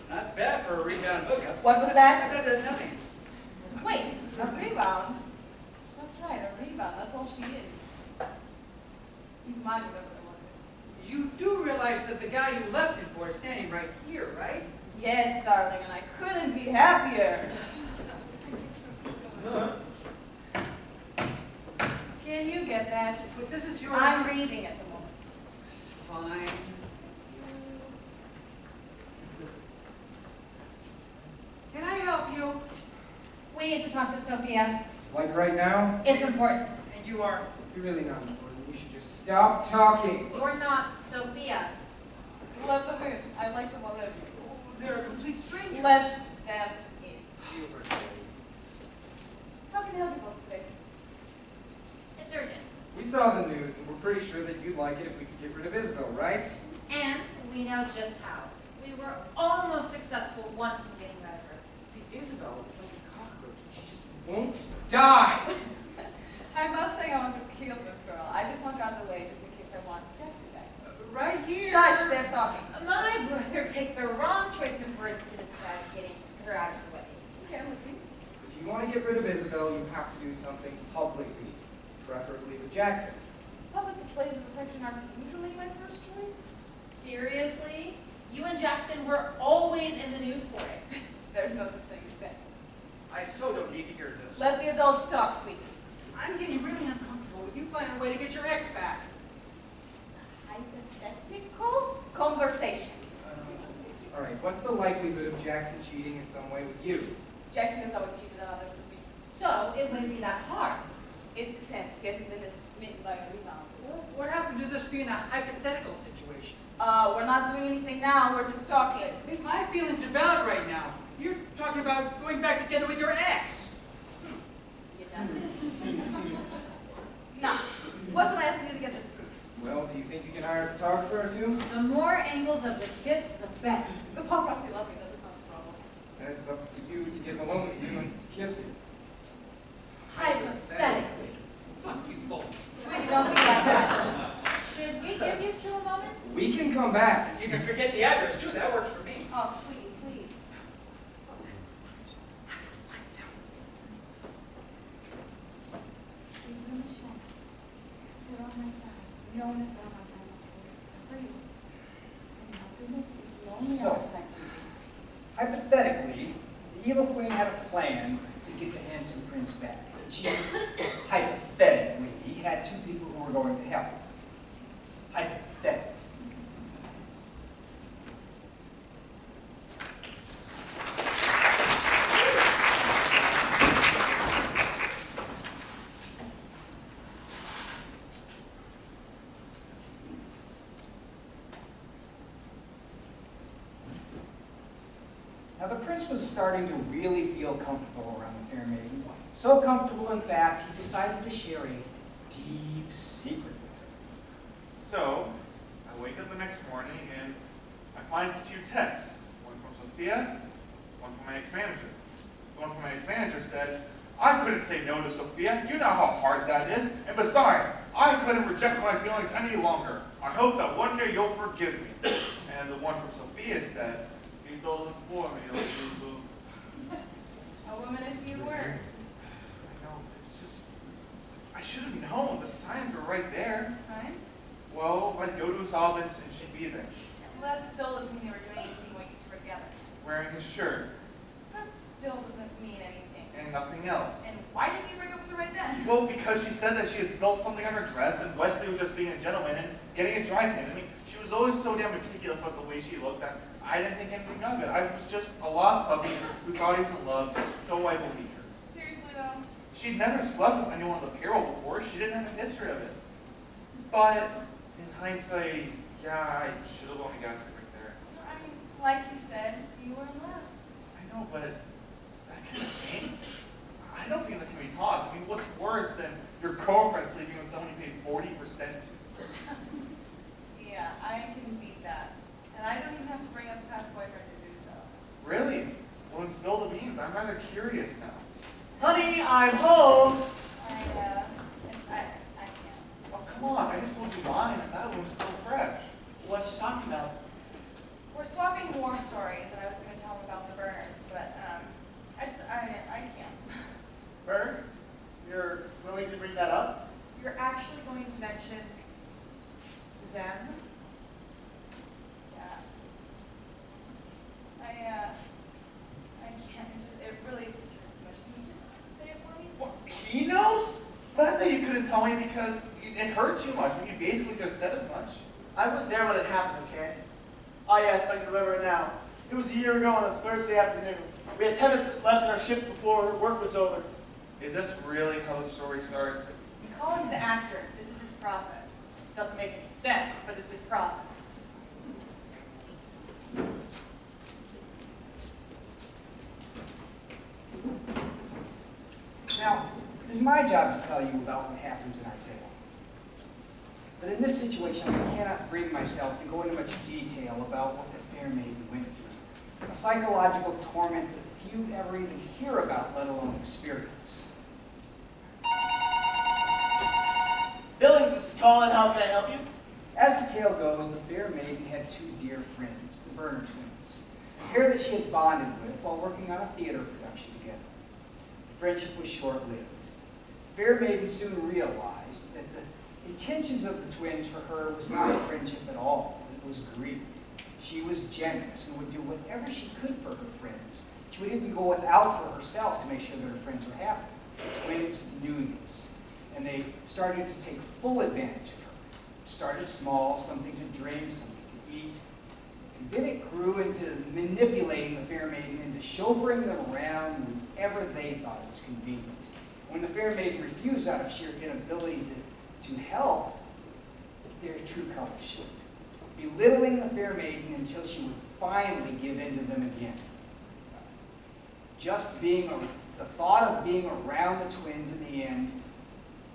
Not bad for a rebound hookup. What was that? Nothing. Wait, a rebound? That's right, a rebound. That's all she is. He's mine whatever I want to. You do realize that the guy you left him for is standing right here, right? Yes, darling, and I couldn't be happier. Can you get that? But this is your... I'm reading at the moment. Fine. Can I help you? We need to talk to Sophia. Like right now? It's important. And you are... You're really not important. You should just stop talking. You're not Sophia. Let them in. I like them already. They're a complete stranger. Let them in. How can I help you both today? It's urgent. We saw the news, and we're pretty sure that you'd like it if we could get rid of Isabelle, right? And we know just how. We were almost successful once in getting rid of her. See, Isabelle is like a cockroach, and she just won't die. I'm not saying I want to kill this girl. I just want her out of the way just in case I want Jess to die. Right here. Shush, they're talking. My brother picked the wrong choice of words to describe getting her out of the way. Okay, I'm listening. If you want to get rid of Isabelle, you have to do something publicly, preferably with Jackson. Public displays of affection aren't usually my first choice. Seriously? You and Jackson were always in the news for it. There's no such thing as that. I so don't need to hear this. Let the adults talk, sweetie. I'm getting really uncomfortable with you planning a way to get your ex back. It's a hypothetical conversation. All right, what's the likelihood of Jackson cheating in some way with you? Jackson has always cheated on others with me. So it wouldn't be that hard. It depends. He hasn't been as smitten by a rebound. Well, what happened to this being a hypothetical situation? We're not doing anything now. We're just talking. My feelings are valid right now. You're talking about going back together with your ex. You done? Now, what will I have to do to get this proof? Well, do you think you can hire a photographer or two? The more angles of the kiss, the better. The paparazzi love me, but that's not the problem. And it's up to you to get alone with you and to kiss you. Hypothetically. Fuck you both. Sweetie, don't be like that. Should we give you 2 moments? We can come back. You can forget the address too. That works for me. Oh, sweetie, please. Give them a chance. They're on my side. No one is on my side. Except for you. I'm not doing it. It's lonely So- on our side, sweetie. Hypothetically, the Evil Queen had a plan to get the handsome prince back. She, hypothetically, he had 2 people who were going to help. Hypothetically. Now the prince was starting to really feel comfortable around the fair maiden. So comfortable, in fact, he decided to share a deep secret with her. So, I wake up the next morning and I find 2 texts. One from Sophia, one from my ex-manager. The one from my ex-manager said, I couldn't say no to Sophia. You know how hard that is. And besides, I couldn't reject my feelings any longer. I hope that one day you'll forgive me. And the one from Sophia said, he doesn't for me, boo-boo. A woman of few words. I know, it's just, I should have known. The signs were right there. Signs? Well, I'd go to his office and she'd be there, Well, that still doesn't mean they were doing anything when you 2 were together. wearing his shirt That still doesn't mean anything. and nothing else. And why didn't you break up with her right then? Well, because she said that she had spilled something on her dress and Wesley was just being a gentleman and getting it dry cleaned. I mean, she was always so damn meticulous about the way she looked that I didn't think anything of it. I was just a lost puppy who thought he was in love, so I believed her. Seriously, though? She'd never slept with anyone on the payroll before. She didn't have a history of it. But in hindsight, yeah, I should have only got right there. I mean, like you said, you were in love. I know, but that kind of means. I'm rather curious now. Honey, I'm home. I can't. Oh, come on. I just told you mine, and that one was still fresh. What's she talking about? We're swapping war stories, and I was going to tell him about the burners, but I can't. Bird, you're willing to bring that up? You're actually going to mention them? Yeah. I can't. It really just hurts too much. Can you just say it for me? What, he knows? But I thought you couldn't tell me because it hurt too much. I mean, you basically just said as much. I was there when it happened, okay? Ah, yes, I can remember it now. It was a year ago on a Thursday afternoon. We had 10 minutes left in our shift before work was over. Is this really how the story starts? We call him the actor. This is his process. It doesn't make any sense, but it's his process. Now, it is my job to tell you about what happens in our tale. But in this situation, I cannot bring myself to go into much detail about what the fair maiden went through. A psychological torment that few ever even hear about, let alone experience. Billings, this is Colin. How can I help you? As the tale goes, the fair maiden had two dear friends, the Burner twins, a pair that she had bonded with while working on a theater production together. The friendship was short-lived. The fair maiden soon realized that the intentions of the twins for her was not a friendship at all. It was greed. She was generous and would do whatever she could for her friends. She would even go without for herself to make sure that her friends were happy. The twins knew this, and they started to take full advantage of her. It started small, something to drink, something to eat, and then it grew into manipulating the fair maiden into chauffeuring them around whenever they thought it was convenient. When the fair maiden refused out of sheer inability to help, their true colors showed, belittling the fair maiden until she would finally give in to them again. The thought of being around the twins in the end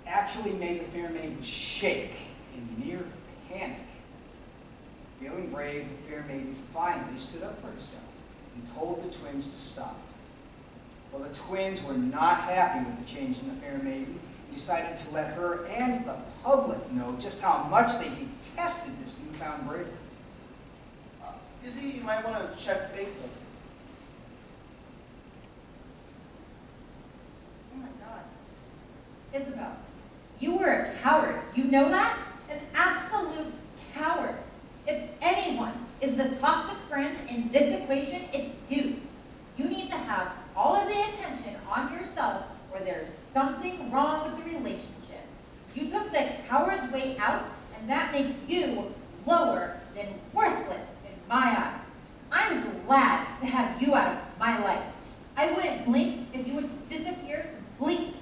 actually made the fair maiden shake in near panic. Feeling brave, the fair maiden finally stood up for herself and told the twins to stop. Well, the twins were not happy with the change in the fair maiden and decided to let her and the public know just how much they detested this newfound bravery. Izzy, you might want to check Facebook. Oh my God. Isabelle, you were a coward. You know that? An absolute coward. If anyone is the toxic friend in this equation, it's you. You need to have all of the attention on yourself or there's something wrong with the relationship. You took the coward's way out, and that makes you lower than worthless in my eyes. I'm glad to have you out of my life. I wouldn't blink if you would disappear completely.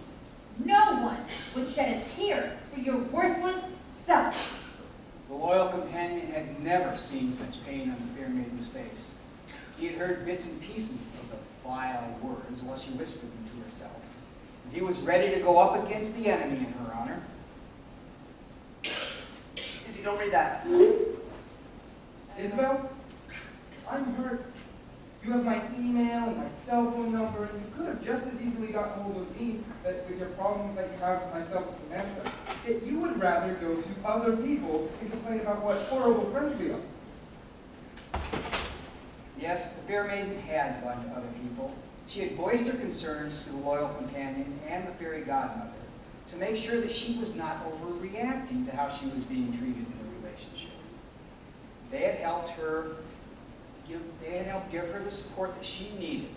No one would shed a tear for your worthless self. The loyal companion had never seen such pain on the fair maiden's face. He had heard bits and pieces of the vile words while she whispered them to herself. And he was ready to go up against the enemy in her honor. Izzy, don't read that. Isabelle, I'm hurt. You have my email and my cell phone number, and you could have just as easily gotten hold of me with your problems that you have with myself and Samantha. Yet you would rather go to other people and complain about what horrible friends we are. Yes, the fair maiden had gone to other people. She had voiced her concerns to the loyal companion and the fairy godmother to make sure that she was not overreacting to how she was being treated in the relationship. They had helped give her the support that she needed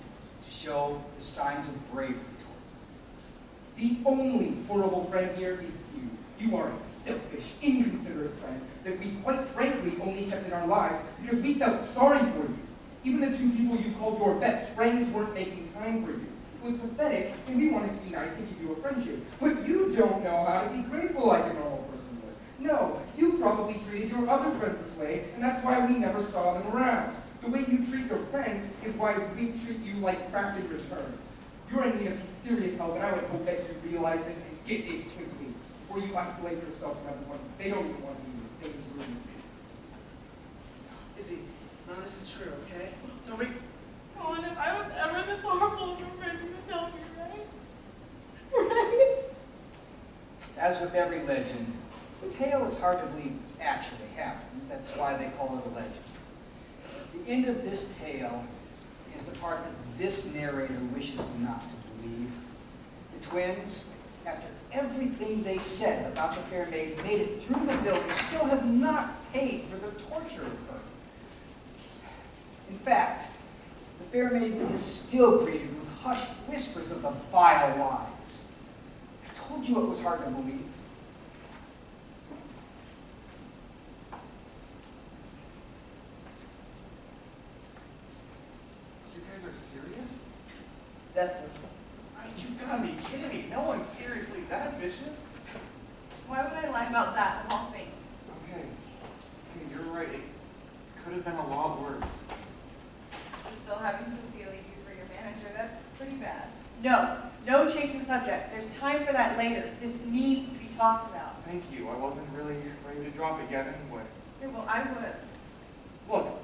to show the signs of bravery towards them. The only horrible friend here is you. You are a selfish, inconsiderate friend that we quite frankly only kept in our lives because we felt sorry for you. Even the two people you called your best friends weren't making time for you. It was pathetic, and we wanted to be nice and give you a friendship. But you don't know how to be grateful like a normal person would. No, you probably treated your other friends this way, and that's why we never saw them around. The way you treat your friends is why we treat you like crap in return. You're in need of some serious help, and I would hope that you realize this and get it quickly before you isolate yourself from everyone, because they don't even want to be in the same room as you. Izzy, none of this is true, okay? Don't read. Colin, if I was ever this horrible As with every legend, the tale is hard to believe actually happened. That's why they call it a legend. The end of this tale is the part that this narrator wishes not to believe. The twins, after everything they said about the fair maid, made it through the building, still have not paid for the torture of her. In fact, the fair maid is still greeted with hushed whispers of the vile lies. I told you it was hard to believe. You guys are serious? Definitely. You've got to be kidding me. No one's seriously that vicious. Why would I lie about that of all things? Okay. Hey, you're right. It could have been a lot worse. And still having Sophia leave you for your manager, that's pretty bad. No changing the subject. There's time for that later. This needs to be talked about. Thank you. I wasn't really ready to drop it yet anyway. Yeah, well, I was. Look,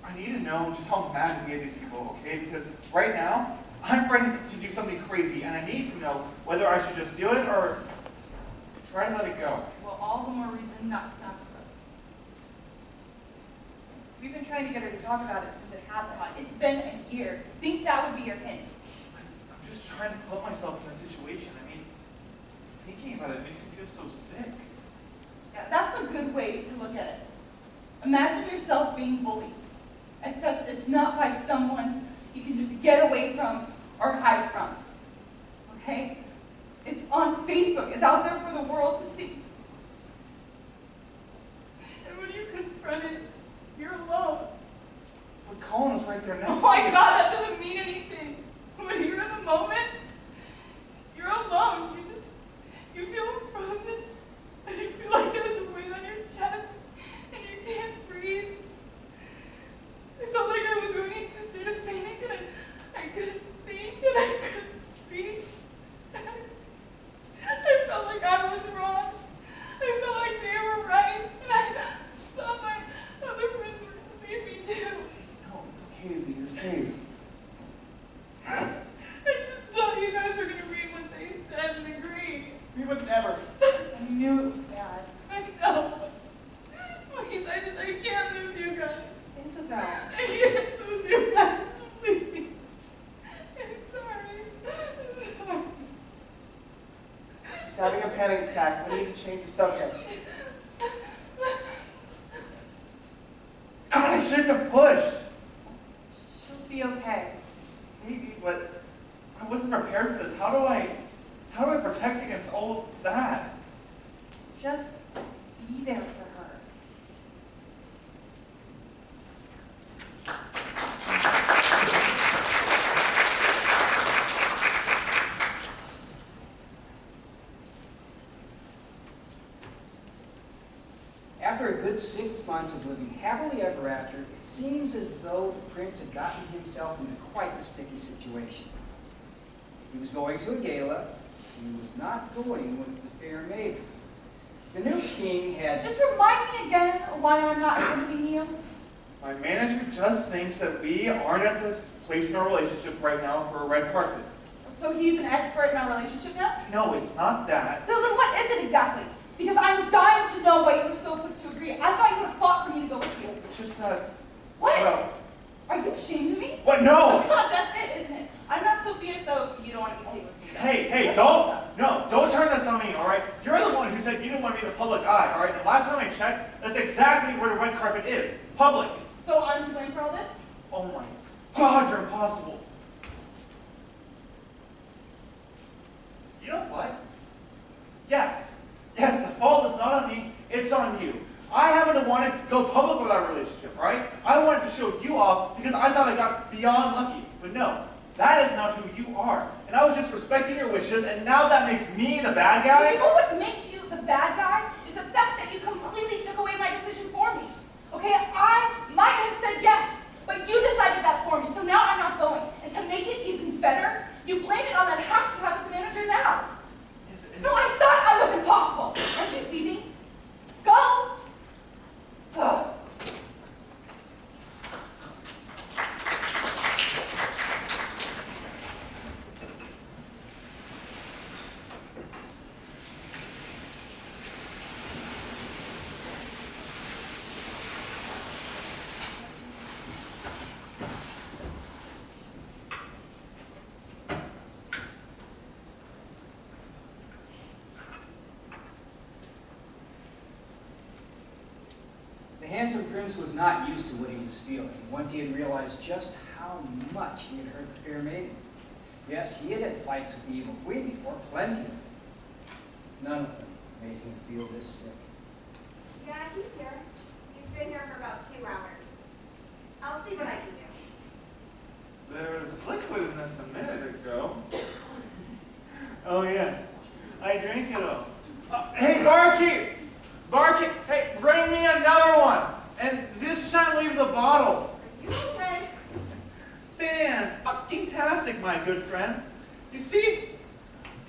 I need to know just how mad we made these people, okay? Because right now, I'm ready to do something crazy, and I need to know whether I should just do it or try and let it go. Well, all the more reason not to talk about We've been trying to get her to talk about it since it happened. it. It's been a year. Think that would be your hint. I'm just trying to put myself in that situation. I mean, thinking about it makes me feel so sick. Yeah, that's a good way to look at it. Imagine yourself being bullied, except it's not by someone you can just get away from or hide from. Okay? It's on Facebook. It's out there for the world to see. And when you confront it, you're alone. But Colin was right there next to Oh me. my God, that doesn't mean anything. When you're in the moment, you're alone. You feel frozen, and you feel like there's a weight on your chest, and you can't breathe. I felt like I was going into a state of panic, and I couldn't think, and I couldn't speak. I felt like I was wrong. I felt like they were right, and I thought my other friends were going to leave me too. No, it's okay, Izzy. You're safe. I just thought you guys were going to read what they said and agree. We would never. I knew it was bad. I know. Please, I can't lose you guys. Isabelle. I can't lose you guys. Please. I'm sorry. I'm sorry. She's having a panic attack. We need to change the subject. God, I shouldn't have pushed. She'll be okay. Maybe, but I wasn't prepared for this. How do I protect against all of that? Just be there for her. After a good 6 months of living happily ever after, it seems as though the prince had gotten himself into quite a sticky situation. He was going to a gala, and he was not going with the fair maiden. The new king had... Just remind me again why I'm not helping you. My manager just thinks that we aren't at this place in our relationship right now for a red carpet. So he's an expert in our relationship now? No, it's not that. So then what is it exactly? Because I'm dying to know why you were so quick to agree. I thought you would have fought for me to go with you. It's just that... What? Well, Are you ashamed of me? what? Oh No! God, that's it, isn't it? I'm not Sophia, so you don't want to be seen with me. Hey, don't turn this on me, all right? You're the one who said you didn't want to be in the public eye, all right? And last time I checked, that's exactly where the red carpet is. Public. So I'm to blame for all this? Oh my God, you're impossible. You know what? Yes, the fault is not on me, it's on you. I happen to want to go public with our relationship, right? I wanted to show you off because I thought I got beyond lucky. But no, that is not who you are. And I was just respecting your wishes, and now that makes me the bad guy? You know what makes you the bad guy? Is the fact that you completely took away my decision for me. Okay, I might have said yes, but you decided that for me, so now I'm not going. And to make it even better, you blame it on that hack you have as a manager now. No, I thought I was impossible. Aren't you leaving? Go! Go. handsome prince was not used to what he was feeling once he had realized just how much he had hurt the fair maiden. Yes, he had had fights with the evil queen before, plenty of them. None of them made him feel this sick. Yeah, he's here. He's been here for about 2 hours. I'll see what I can do. There was liquid in this a minute ago. Oh yeah, I drank it all. Hey, barkeep! Barkeep, hey, bring me another one! And this time leave the bottle. Are you okay? Fan-fucking-tastic, my good friend. You see,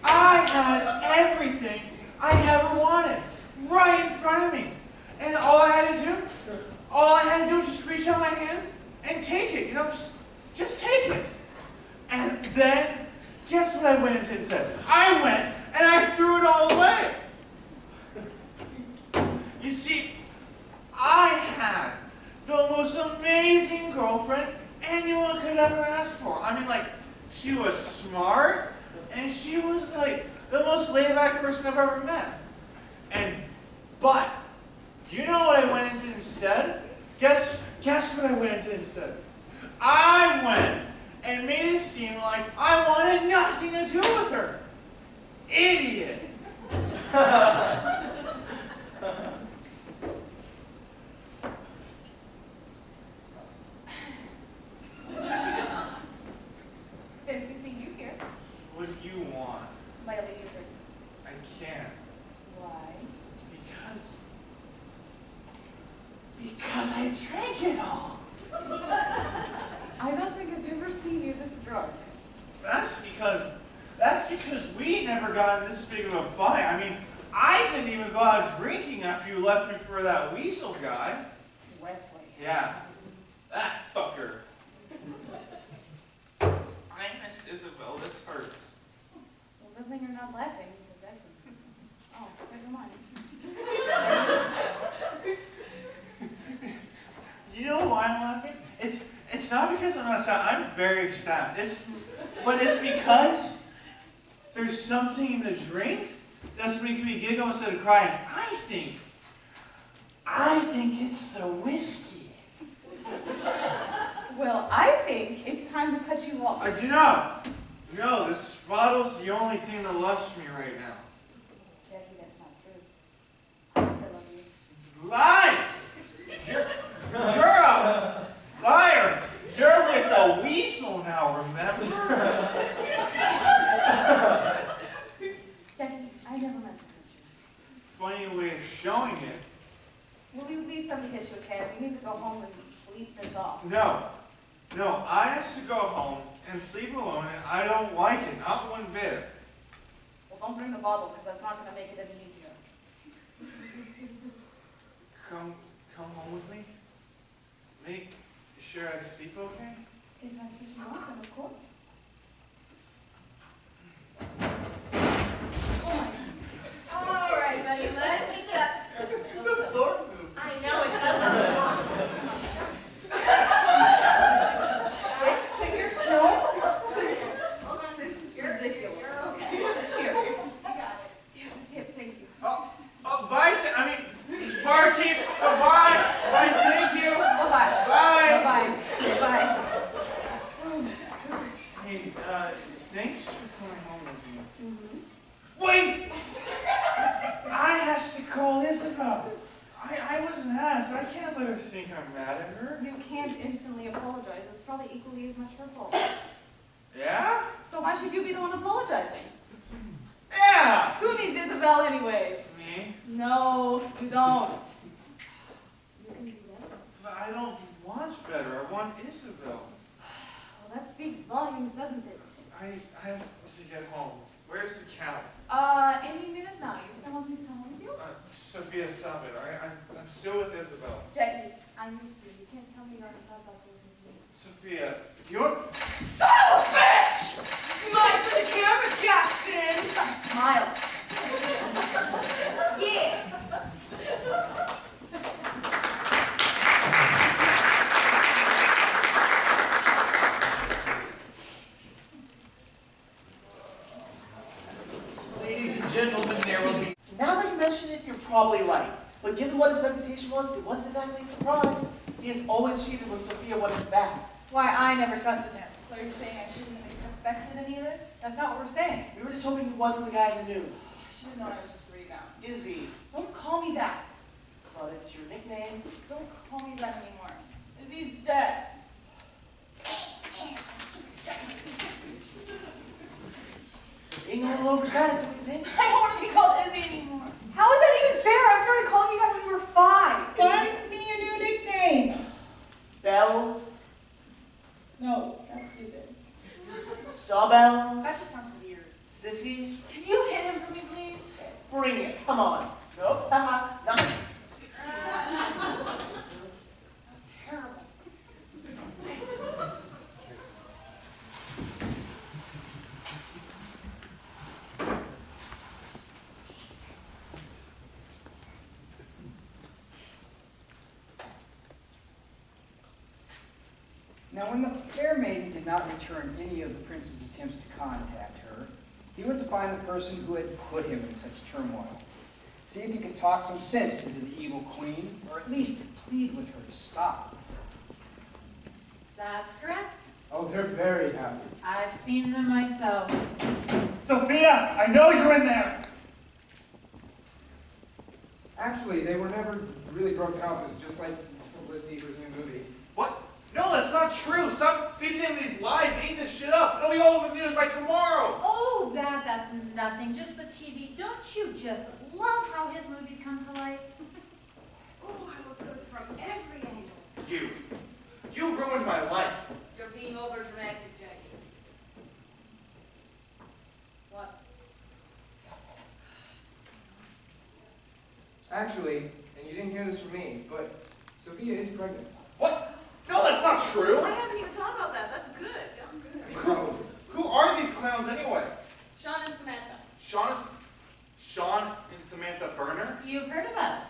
I had everything I ever wanted right in front of me. And all I had to do was just reach out my hand and take it, you know, just take it. And then, guess what I went and did instead? I went and I threw it all away. You see, I had the most amazing girlfriend anyone could ever ask for. I mean, like, she was smart, and she was, like, the most laid-back person I've ever met. But, you know what I went into instead? Guess what I went into instead? I went and made it seem like I wanted nothing to do with her. Idiot. Fancy seeing you here. What do you want? My lady friend. I can't. Why? Because I drank it all. I don't think I've ever seen you this drunk. That's because we never got in this big of a fight. I mean, I didn't even go out drinking after you left me for that weasel guy. Wesley. Yeah, that fucker. I miss Isabelle. This hurts. Well, good thing you're not laughing, because that could... Oh, never mind. You know why I'm laughing? It's not because I'm not sad. I'm very sad. But it's because there's something in the drink that's making me giggle instead of crying. I think it's the whiskey. Well, I think it's time to cut you off. I do not. No, this bottle's the only thing that loves me right now. Jackie, that's not true. I still love you. It's lies! You're a liar! You're with a weasel now, remember? Jackie, I never meant to hurt you. Funny way of showing it. Will you please let me hit you, okay? We need to go home and sleep this off. No, I have to go home and sleep alone, and I don't like it, not one bit. Well, don't bring the bottle, because that's not going to make it any easier. Come home with me. Make sure I sleep okay. If that's what you want, then of course. All right, buddy, let's meet you up. The floor moved. I know, it does what it wants. This is ridiculous. You're okay. Here. You got it. Here's a tip, thank you. Barkeep, bye. Bye, thank you. Bye-bye. Bye. Bye-bye. Bye. Hey, thanks for coming home with me. Mm-hmm. Wait! I has to call Isabelle. I wasn't asked. I can't let her think I'm mad at her. You can't instantly apologize. It's probably equally as much her fault. Yeah? So why should you be the one apologizing? Yeah! Who needs Isabelle anyways? Me? No, you don't. You can do that. But I don't want better. I want Isabelle. Well, that speaks volumes, doesn't it? I have to get home. Where's the count? Any minute now. You still want me to come with you? Sophia, stop it. I'm still with Isabelle. Jackie, I miss you. You can't tell me you're in love like this is me. Sophia, you're... Son of a bitch! Smile for the camera, Jackson! Smile. Yeah! Ladies and gentlemen, there will be... Now that you mention it, you're probably right. But given what his reputation was, it wasn't exactly a surprise. He has always cheated when Sophia wasn't back. That's why I never trusted him. So you're saying I shouldn't have expected any of this? That's not what we're saying. We were just hoping he wasn't the guy in the news. I should have known I was just a rebound. Izzy. Don't call me that. But it's your nickname. Don't call me that anymore. Izzy's dead. Jackson. Being a little overdramatic, don't you think? I don't want to be called Izzy anymore. How is that even fair? I started calling you that when you were 5. Find me a new nickname. Belle. No, that's stupid. Sawbelle. That just sounds weird. Sissy. Can you hit him for me, please? Bring it. Come on. Nope. Haha. Not. That's terrible. Now, when the fair maiden did not return any of the prince's attempts to contact her, he went to find the person who had put him in such turmoil. See if he could talk some sense into the evil queen, or at least to plead with her to stop. That's correct. Oh, they're very happy. I've seen them myself. Sophia, I know you're in there. Actually, they were never really broken up. It was just like publicity for his new movie. What? No, that's not true. Stop feeding him these lies. They eat this shit up. It'll be all over the news by tomorrow. Oh, that's nothing. Just the TV. Don't you just love how his movies come to life? Oh, I look good from every angle. You ruined my life. You're being over dramatic, Jackie. What? Actually, and you didn't hear this from me, but Sophia is pregnant. What? No, that's not true. I haven't even thought about that. That's good. That's good. Who are these clowns anyway? Sean and Samantha. Sean and Samantha Burner? You've heard of us.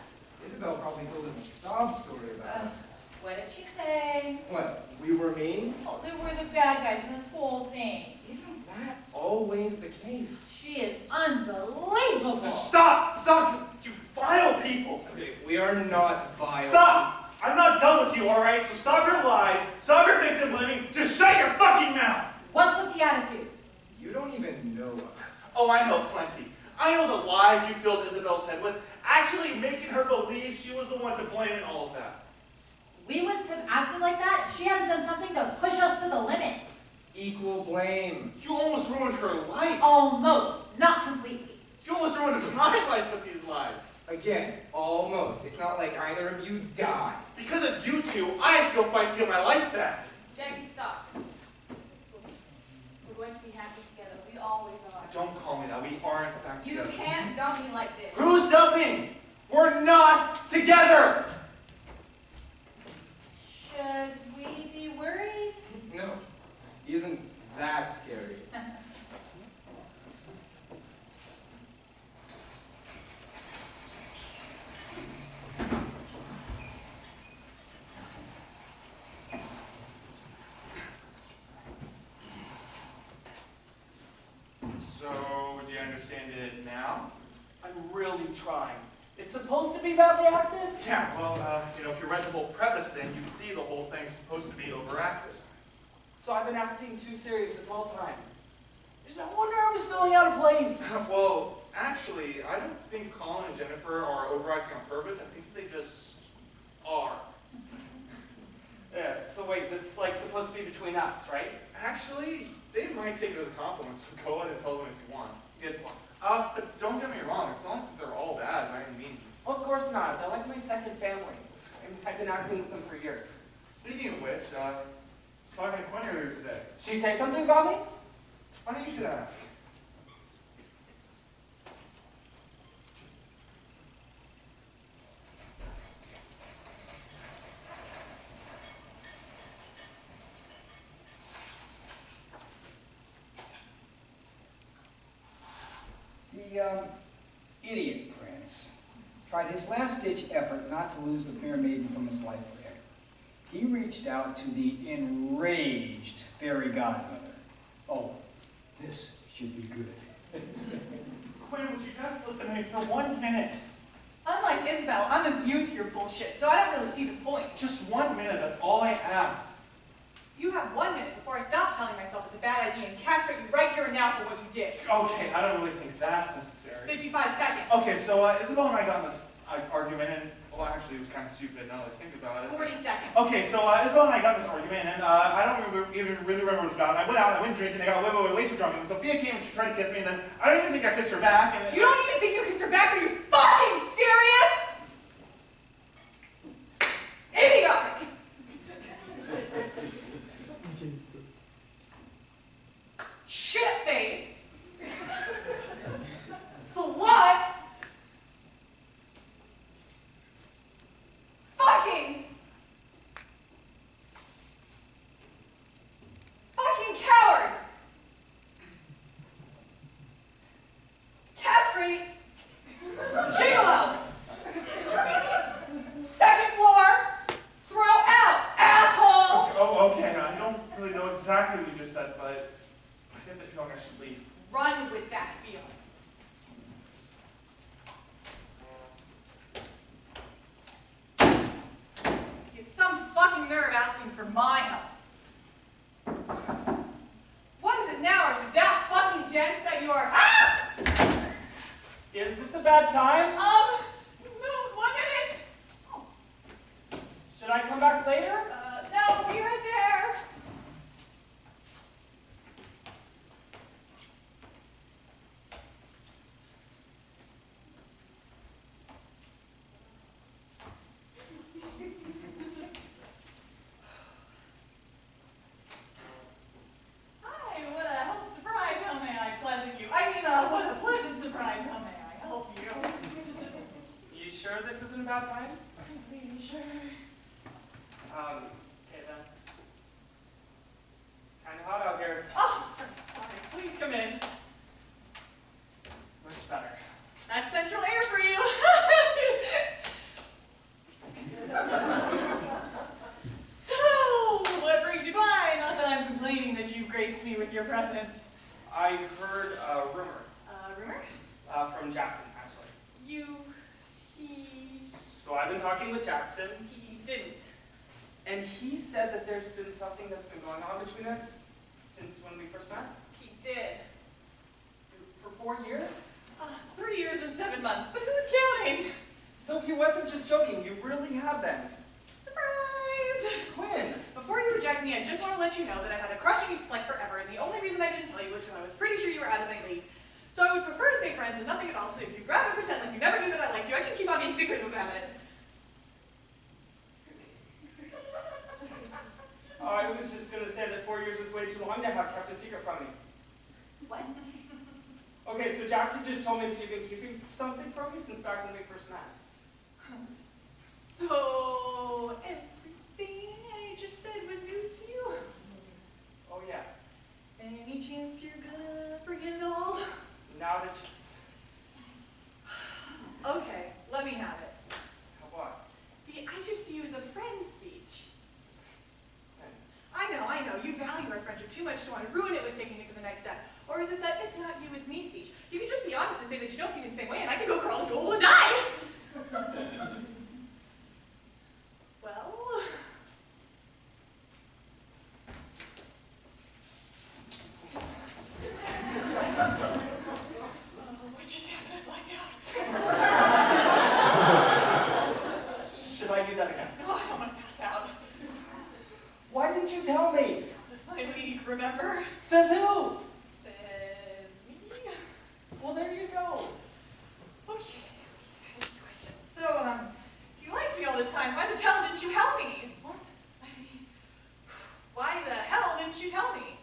Isabelle probably told him a sob story about us. What did she say? What? We were mean? Oh, they were the bad guys in this whole thing. Isn't that always the case? She is unbelievable. Stop! Stop! You vile people! Okay, we are not vile. Stop! I'm not done with you, alright? So stop your lies, stop your victim blaming, just shut your fucking mouth! What's with the attitude? You don't even know us. Oh, I know plenty. I know the lies you filled Isabelle's head with, actually making her believe she was the one to blame in all of that. We wouldn't have acted like that if she hadn't done something to push us to the limit. Equal blame. You almost ruined her life. Almost. Not completely. You almost ruined my life with these lies. Again, almost. It's not like either of you died. Because of you two, I have to go fight to get my life back. Jackie, stop. We're going to be happy together. We always are. Don't call me that. We aren't back You together. can't dump me like this. Who's dumping? We're not together. Should we be worried? No, he isn't that scary. So, do you understand it now? I'm really trying. It's supposed to be badly acted? Yeah, well, if you read the whole preface thing, you'd see the whole thing's supposed to be overacted. So I've been acting too serious this whole time. There's no wonder I was feeling out of place. Well, actually, I don't think Colin and Jennifer are overacting on purpose. I think they just are. Yeah, so wait, this is like supposed to be between us, right? Actually, they might take it as a compliment, so go ahead and tell them if you want. Good point. But don't get me wrong, it's not like they're all bad by any means. Well, of course not. They're like my second family. I've been acting with them for years. Speaking of which, I was talking to Quinn earlier today. She say something about me? Why don't you should ask? The idiot prince tried his last-ditch effort not to lose the fair maiden from his life forever. He reached out to the enraged fairy godmother. Oh, this should be good. Quinn, would you just listen to me for 1 minute? I'm Unlike Isabelle, I'm immune to your bullshit, so I don't really see the point. Just 1 minute, that's all I asked. You have 1 minute before I stop telling myself it's a bad idea and castrate you right here and now for what you did. Okay, I don't really think that's necessary. 55 seconds. Okay, so Isabelle and I got in this argument, and, well, actually, it was kind of stupid now that I think about it. 40 seconds. Okay, so Isabelle and I got in this argument, and I don't even really remember what it was about. And I went out, I went drinking, I got way too drunk, and Sophia came and she tried to kiss me, and then I don't even think I kissed her back. And You don't even think you kissed her back? Are you fucking serious? Idiotic! Shit-faced! Slut! Fucking coward! Castrate! Gigolo! Second floor! Throw out, asshole! Oh, okay, I don't really know exactly what you just said, but I get the feeling I should leave. Run with that feeling. You have some fucking nerve asking for my help. What is it now? Are you that fucking dense that you are? Ah! Is this a bad time? No, 1 minute. Oh. Should I come back later? No, be right there. Hi, what a help surprise, how may I pleasant you? What a pleasant surprise, how may I help you? You sure this isn't a bad time? Sure. Okay then. It's kind of hot out here. Oh, sorry, please come in. Much better. That's central air for you. So, what brings you by? Not that I'm complaining that you graced me with your presence. I heard a rumor. Rumor? From Jackson, actually. He So I've been talking with Jackson, didn't. and he said that there's been something that's been going on between us since when we first met. He did. For 4 years? 3 years and 7 months, but who's counting? So he wasn't just joking, you really have been. Surprise! When? Before you reject me, I just want to let you know that I've had a crush on you like forever, and the only reason I didn't tell you was because I was pretty sure you were out of my league. So I would prefer to stay friends and nothing at all, so if you'd rather pretend like you never knew that I liked you, I can keep on being secretive about it. I was just going to say that 4 years was way too long to have kept a secret from me. What? Okay, so Jackson just told me that you've been keeping something from me since back when we first met. So, everything I just said was news to you? Oh yeah, Any chance you're gonna forget it all? not a chance. Okay, let me have it. How what? The I just see you as a friend speech. When? I know, you value our friendship too much to want to ruin it with taking it to the next step. Or is it that it's not you, it's me speech? You can just be honest and say that you don't see me the same way, and I can go crawl into a hole and die! Well... what just happened? I blacked out. Should I do that again? No, I don't want to pass out. Why didn't you tell me? Finally, remember? Says who? Says me? Well, there you go. Okay, next question. So, if you liked me all this time, why the hell didn't you help me? What? I mean, why the hell didn't you tell me?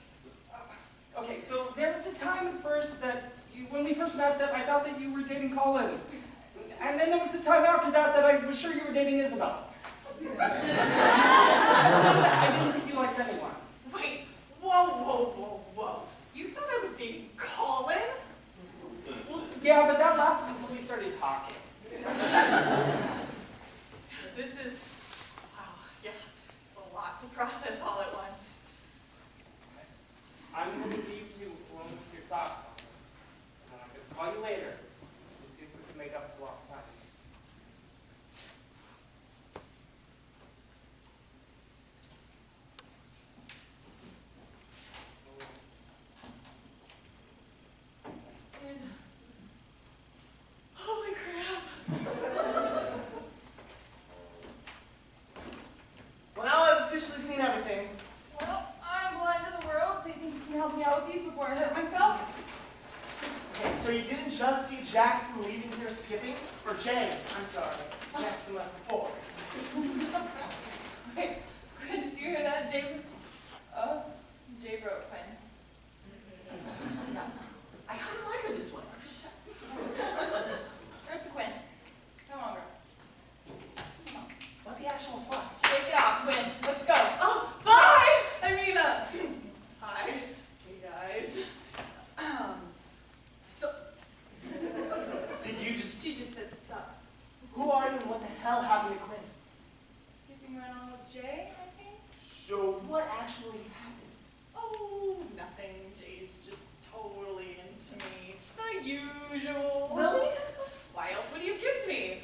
Okay, so there was this time at first that, when we first met, that I thought that you were dating Colin. And then there was this time after that that I was sure you were dating Isabelle. I didn't think you liked anyone. Wait, whoa. You thought I was dating Colin? Well, yeah, but that lasted until we started talking. This is, wow, yeah, a lot to process all at once. I'm going to leave you alone with your thoughts on this. And I'm going to call you later and see if we can make up for lost time. So you didn't just see Jackson leaving here skipping? Or Jay? I'm sorry. Jackson left before. Wait, Quinn, did you hear that? Jay wrote Quinn. I kind of like her this way. Wrote to Quinn. Come on, girl. What the actual fuck? Shake it off, Quinn. Let's go. Oh, bye! I mean, hi. Hey, guys. So... Did you just... She just said sup. Who are you and what the hell happened to Quinn? Skipping around with Jay, I think? So what actually happened? Oh, nothing. Jay's just totally into me. The usual. Really? Why else would he have kissed me?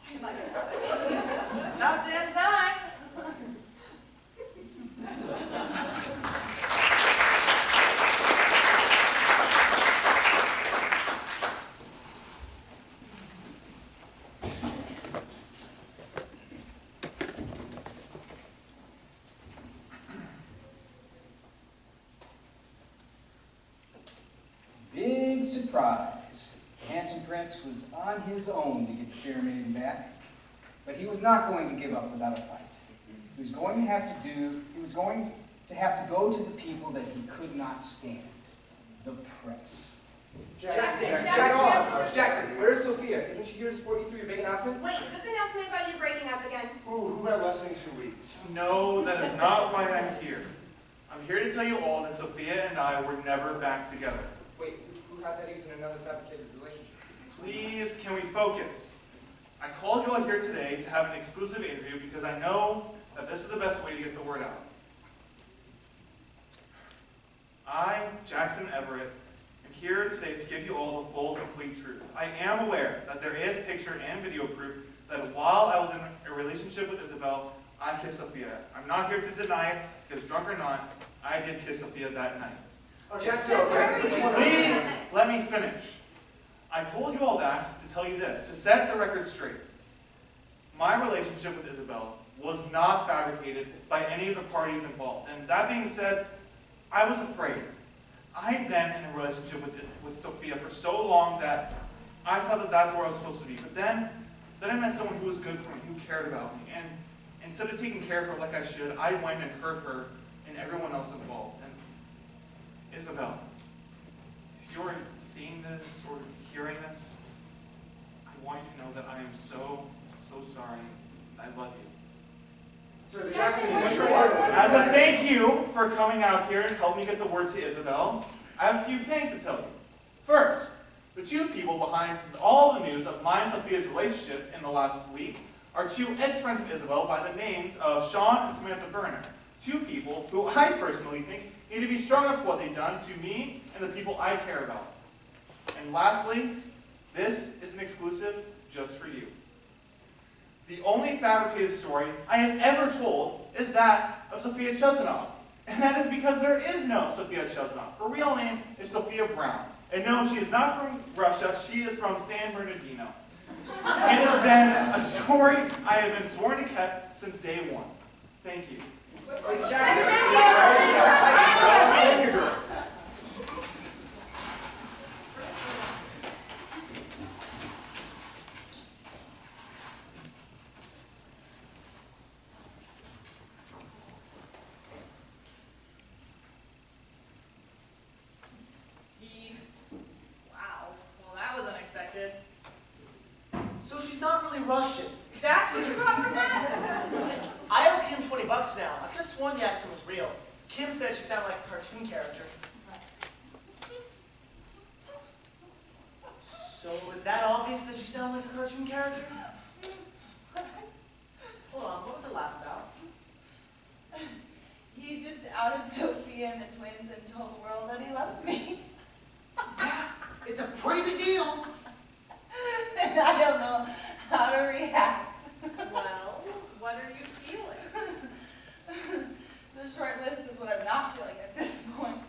Why am I About damn time. Big surprise. The handsome prince was on his own to get the fair maiden back, but he was not going to give up without a fight. He was going to have to go to the people that he could not stand, the press. Jackson, where's Sophia? Isn't she here to support you through your big announcement? Wait, is this announcement about you breaking up again? Ooh, who had less than 2 weeks? No, that is not why I'm here. I'm here to tell you all that Sophia and I were never back together. Wait, who had that news in another fabricated relationship? Please, can we focus? I called you all here today to have an exclusive interview because I know that this is the best way to get the word out. I, Jackson Everette, am here today to give you all the full, complete truth. I am aware that there is picture and video proof that while I was in a relationship with Isabelle, I kissed Sophia. I'm not here to deny it, because drunk or not, I did kiss Sophia that night. Jackson, Please, let me finish. I told you all that to tell you this, to set the record straight. My relationship with Isabelle was not fabricated by any of the parties involved. And that being said, I was afraid. I had been in a relationship with Sophia for so long that I thought that that's where I was supposed to be. But then I met someone who was good for me, who cared about me. And instead of taking care of her like I should, I went and hurt her and everyone else involved. And Isabelle, if you're seeing this or hearing this, I want you to know that I am so sorry. I love you. So As a thank you for coming out here and helping me get the word to Isabelle, I have a few things to tell you. First, the two people behind all the news of mine and Sophia's relationship in the last week are two ex-friends of Isabelle by the names of Sean and Samantha Berner. Two people who I personally think need to be strung up for what they've done to me and the people I care about. And lastly, this is an exclusive just for you. The only fabricated story I have ever told is that of Sophia Chesanoff. And that is because there is no Sophia Chesanoff. Her real name is Sophia Brown. And no, she is not from Russia, she is from San Bernardino. It has been a story I have been sworn to keep since day one. Thank you. Wow. Well, that was unexpected. So she's not really Russian. That's what you got from that? I owe Kim $20 now. I could have sworn the accent was real. Kim said she sounded like a cartoon character. So was that obvious that she sounded like a cartoon character? Hold on, what was the laugh about? He just outed Sophia and the twins and told the world that he loves me. It's a pretty big deal. And I don't know how to react. Well, what are you feeling? The short list is what I'm not feeling at this point.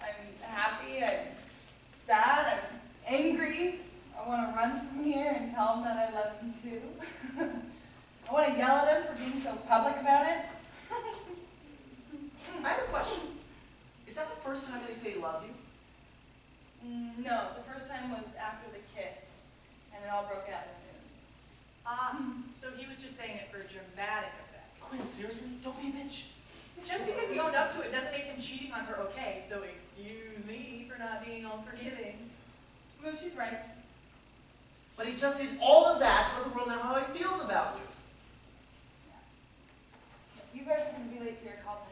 I'm happy, I'm sad, I'm angry. I want to run from here and tell him that I love him too. I want to yell at him for being so public about it. I have a question. Is that the first time they say he loved you? No, No, the first time was after the kiss, and it all broke out in the news. Ah, so he was just saying it for dramatic effect. Quinn, seriously? Don't be a bitch. Just because he owned up to it doesn't make him cheating on her okay, so excuse me for not being all forgiving. No, she's right. But he just did all of that to let the world know how he feels about you. You guys are going to be late for your call time.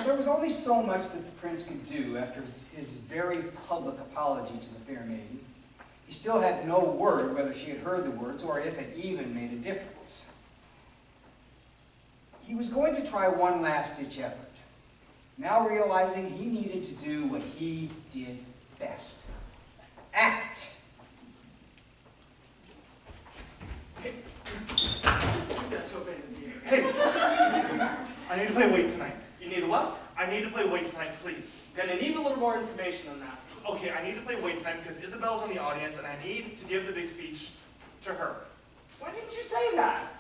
There was only so much that the prince could do after his very public apology to the fair maiden. He still had no word whether she had heard the words or if it even made a difference. He was going to try one last-ditch effort, now realizing he needed to do what he did best. Act. That's so bad in the air. Hey, I need to play weight tonight. You need a what? I need to play weight tonight, please. Gonna need a little more information on that. Okay, I need to play weight tonight because Isabelle's in the audience and I need to give the big speech to her. Why didn't you say that?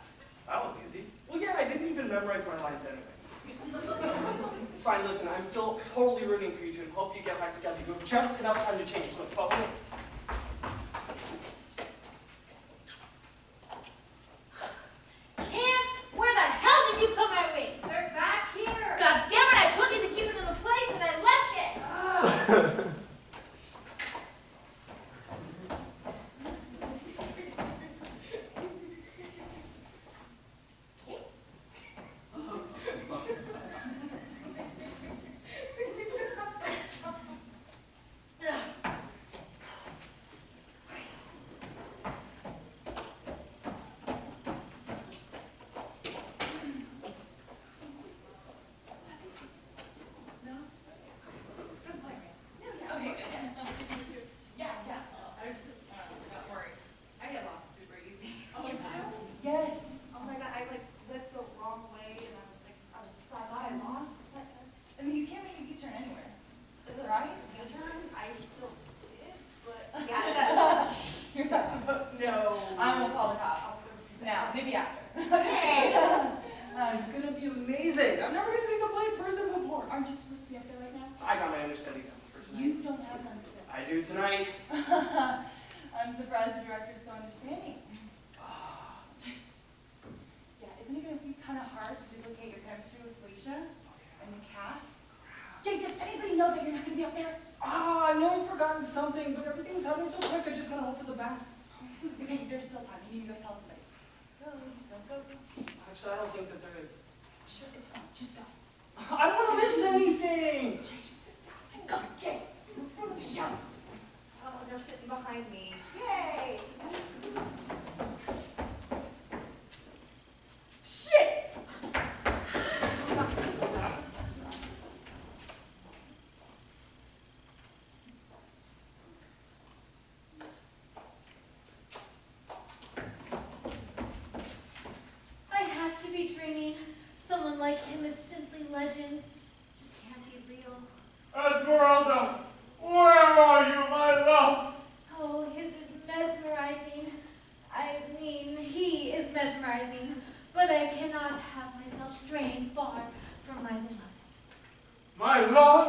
That was easy. Well, yeah, I didn't even memorize my lines anyways. It's fine, listen, I'm still totally rooting for you two and hope you get back together. You have just enough time to change. Look, follow me. Cam, where the hell did you put my wings? They're back here. God damn it, I told you to keep it in the place and I left it. Yes. Oh my God, I went the wrong way and I thought I lost. I mean, you can't make a U-turn anywhere, right? U-turn? I still did, but yeah. You're not supposed to. No. I won't call the cops. Now, maybe after. It's gonna be amazing. I've never seen a play in person before. Aren't you supposed to be up there right now? I got my understudy done for tonight. You don't have an understanding. I do tonight. I'm surprised the director's so understanding. Yeah, isn't it going to be kind of hard to duplicate your chemistry with Felicia and the cast? Jake, does anybody know that you're not going to be up there? I know I've forgotten something, but everything's happening so quick, I just gotta hope for the best. Okay, there's still time. You need to go tell somebody. Go, go. Actually, I don't think that there is. Sure, it's fine. Just go. I don't want to miss anything! Jake, sit down and go, Jake. Shut up. Oh, they're sitting behind me. Yay! Shit! I have to be dreaming. Someone like him is simply legend. He can't be real. Esmeralda, where are you, my love? Oh, his is mesmerizing. I mean, he is mesmerizing, but I cannot have myself straying far from my beloved. My love?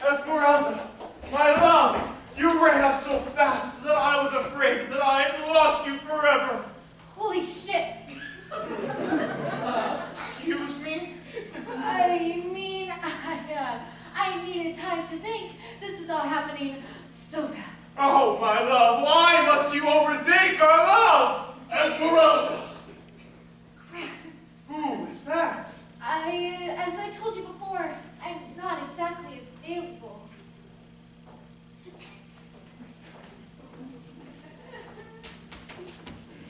Esmeralda, my love, you ran up so fast that I was afraid that I had lost you forever. Holy shit! Excuse me? I mean, I needed time to think. This is all happening so fast. Oh, my love, why must you overthink our love? Esmeralda! Who is that? As I told you before, I'm not exactly available.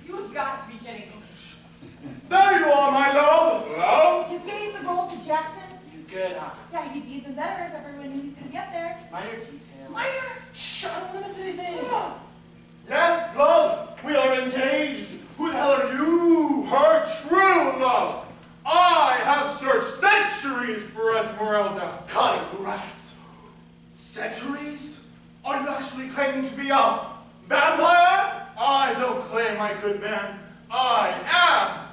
You have got to be kidding me. There you are, my love! Love? You gave the role to Jackson? He's good, huh? Yeah, he'd be even better as everyone knew he's going to be up there. Minor detail. Minor? Shh, I don't want to miss anything. Yes, love, we are engaged. Who the hell are you? man. I am.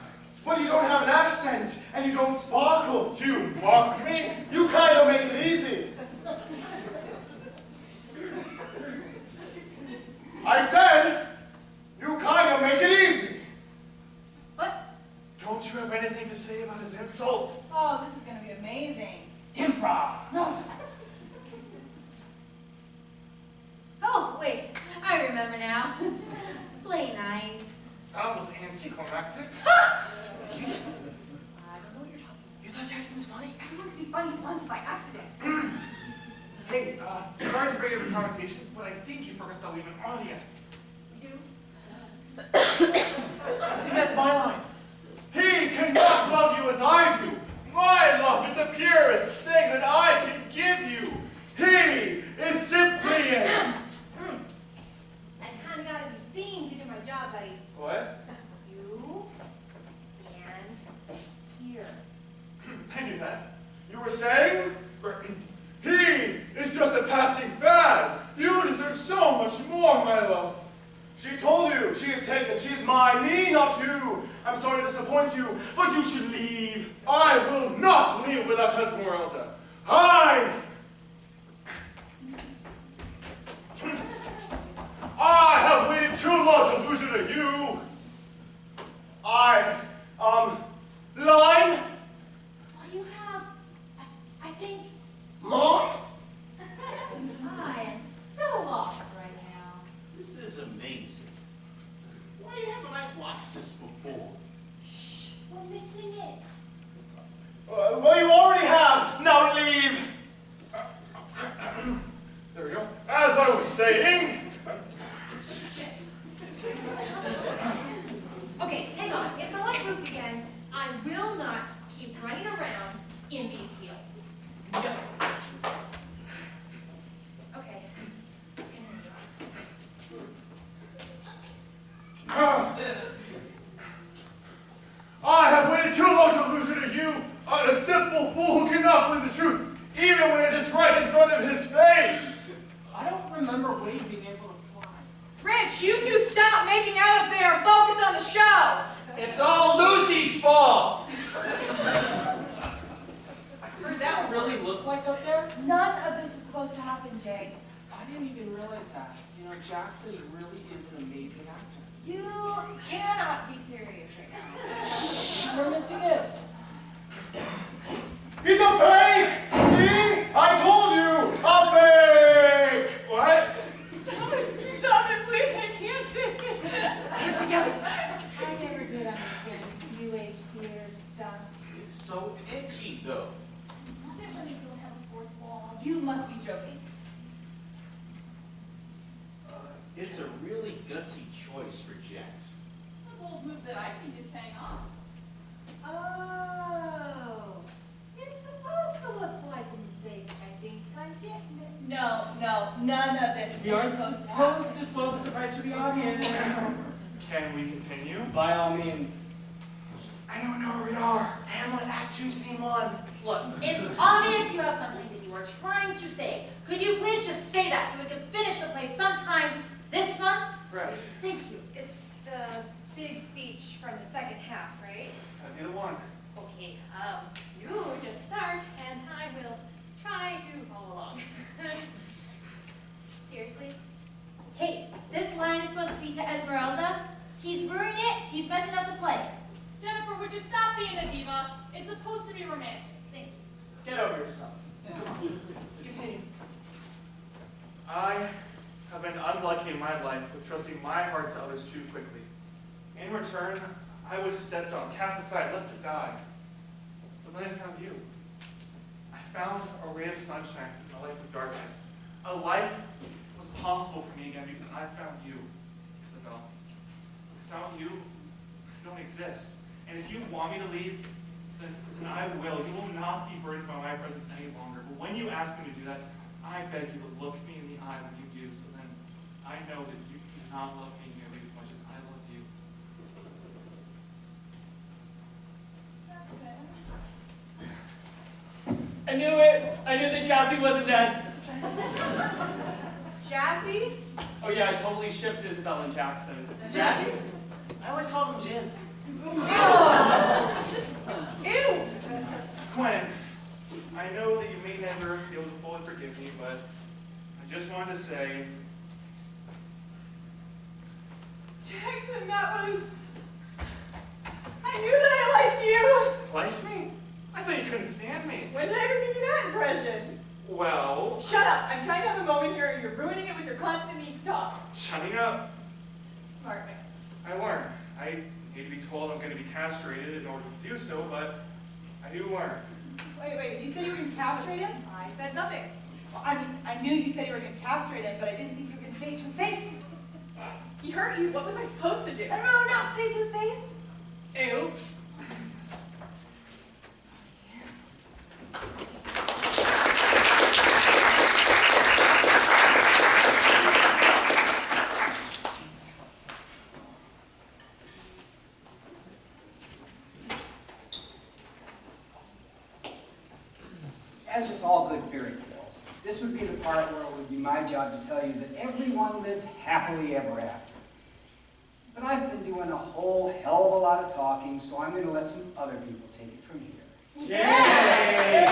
But you don't have an accent, and you don't sparkle. You mock me? You kind of make it easy. I said, you kind of make it easy. What? Don't you have anything to say about his insult? Oh, this is going to be amazing. Improv. Oh, wait, I remember now. Play nice. That was anticlimactic. I don't know what you're talking about. You thought Jackson was funny? Everyone can be funny once by accident. Hey, sorry to break up the conversation, but I think you forgot that we have an audience. We do? I think that's my line. He cannot love you as I do. My love is the purest thing that I can give you. He is simply a... I kinda gotta be seen to do my job, buddy. What? You stand here. I knew that. You were saying? He is just a passing fad. You deserve so much more, my love. She told you she is taken. She is mine. Me, not you. I'm sorry to disappoint you, but you should leave. I will not leave without Esmeralda. I have waited too long to lose her to you. Line? Well, you have, I think, Mom? I am so lost right now. This is amazing. Why haven't I watched this before? Shh, we're missing it. Well, you already have. Now leave. There we go. As I was saying... Okay, hang on. If the light moves again, I will not keep running around in these heels. Okay. Continue. I have waited too long to lose her to you, a simple fool who cannot believe the truth, even when it is right in front of his face. I don't remember Wade being able to fly. Rich, you two stop making out up there and focus on the show. It's all Lucy's fault. Does that really look like up there? None of this is supposed to happen, Jay. I didn't even realize that. You know, Jackson really is an amazing actor. You cannot be serious right now. We're missing it. He's a fake! See? I told you! A fake! What? Stop it, please. I can't take it. Get together. I never did understand this New Age theater stuff. It's so edgy, though. Love it when you don't have a fourth wall. You must be joking. It's a really gutsy choice for Jax. A bold move that I think is paying off. Oh, it's supposed to look like a mistake, I think. I'm getting it. No, none of this We is aren't supposed to happen. supposed to spoil the surprise for the audience. Can we continue? By all means. I don't know where we are. Hamlet, Act 2, Scene 1. Look, it's obvious you have something that you are trying to say. Could you please just say that so we can finish the play sometime this month? Right. Thank you. It's the big speech from the second half, right? That'd be the one. Okay, You just start, and I will try to follow along. Seriously? Hey, this line is supposed to be to Esmeralda. He's ruining it. He's messing up the play. Jennifer, would you stop being a diva? It's supposed to be romantic. thank you. Get over yourself. Continue. I have been unlucky in my life with trusting my heart to others too quickly. In return, I was stepped on, cast aside, left to die. But then I found you. I found a ray of sunshine in a life of darkness. A life was possible for me again because I found you, Isabelle. Without you, I don't exist. And if you want me to leave, then I will. You will not be burdened by my presence any longer. But when you ask me to do that, I beg you to look me in the eye when you do, so then I know that you do not love me nearly as much as I love you. I knew it. I knew that Jazzy wasn't dead. Jazzy? Oh yeah, I totally shipped Isabelle and Jackson. Jazzy? I always call them jizz. Ew! Gwen, I know that you may never be able to fully forgive me, but I just wanted to say, Jackson, that was... I knew that I liked you! liked me? I thought you couldn't stand me. When did I ever give you that impression? Well, Shut up! I'm trying to have a moment here and you're ruining it with your constant need to talk. shutting up. Smart man. I learned. I need to be told I'm going to be castrated in order to do so, but I do learn. Wait, you said you were going to castrate him? I said nothing. Well, I mean, I knew you said you were going to castrate him, but I didn't think you were going to say it to his face. He hurt you. What was I supposed to do? I don't know, not say it to his face. Ew. As with all good fairy tales, this would be the part where it would be my job to tell you that everyone lived happily ever after. But I've been doing a whole hell of a lot of talking, so I'm going to let some other people take it from here. Yay!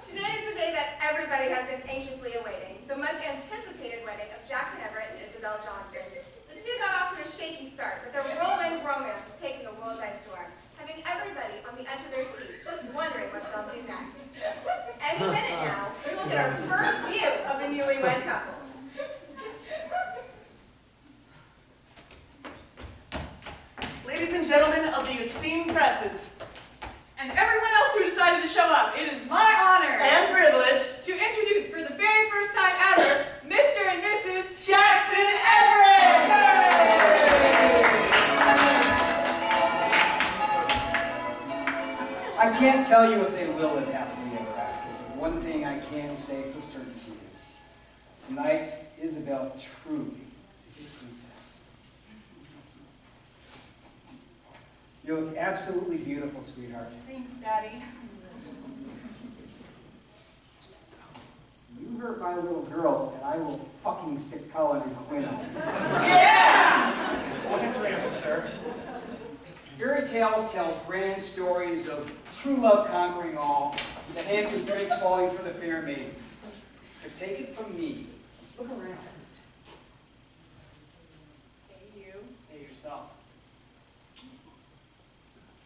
Today is the day that everybody has been anxiously awaiting, the much anticipated wedding of Jackson Everette and Isabelle Johnson. The two got off to a shaky start, but their whirlwind romance has taken the world by storm, having everybody on the edge of their seat, just wondering what they'll do next. Any minute now, we will get our first view of the newlywed couple. Ladies and gentlemen of the esteemed presses, And everyone else who decided to show up, it is my honor and privilege, to introduce for the very first time ever, Mr. and Mrs. Jackson Everette! I can't tell you if they will live happily ever after, but one thing I can say for certainty is, tonight, Isabelle truly is a princess. You look absolutely beautiful, sweetheart. Thanks, Daddy. You hurt my little girl, and I will fucking stick Colin and Quinn on you. Yeah! What a dream, sir. Fairy tales tell grand stories of true love conquering all, the handsome prince falling for the fair maiden. But take it from me, look around. Hey, you. Hey, yourself.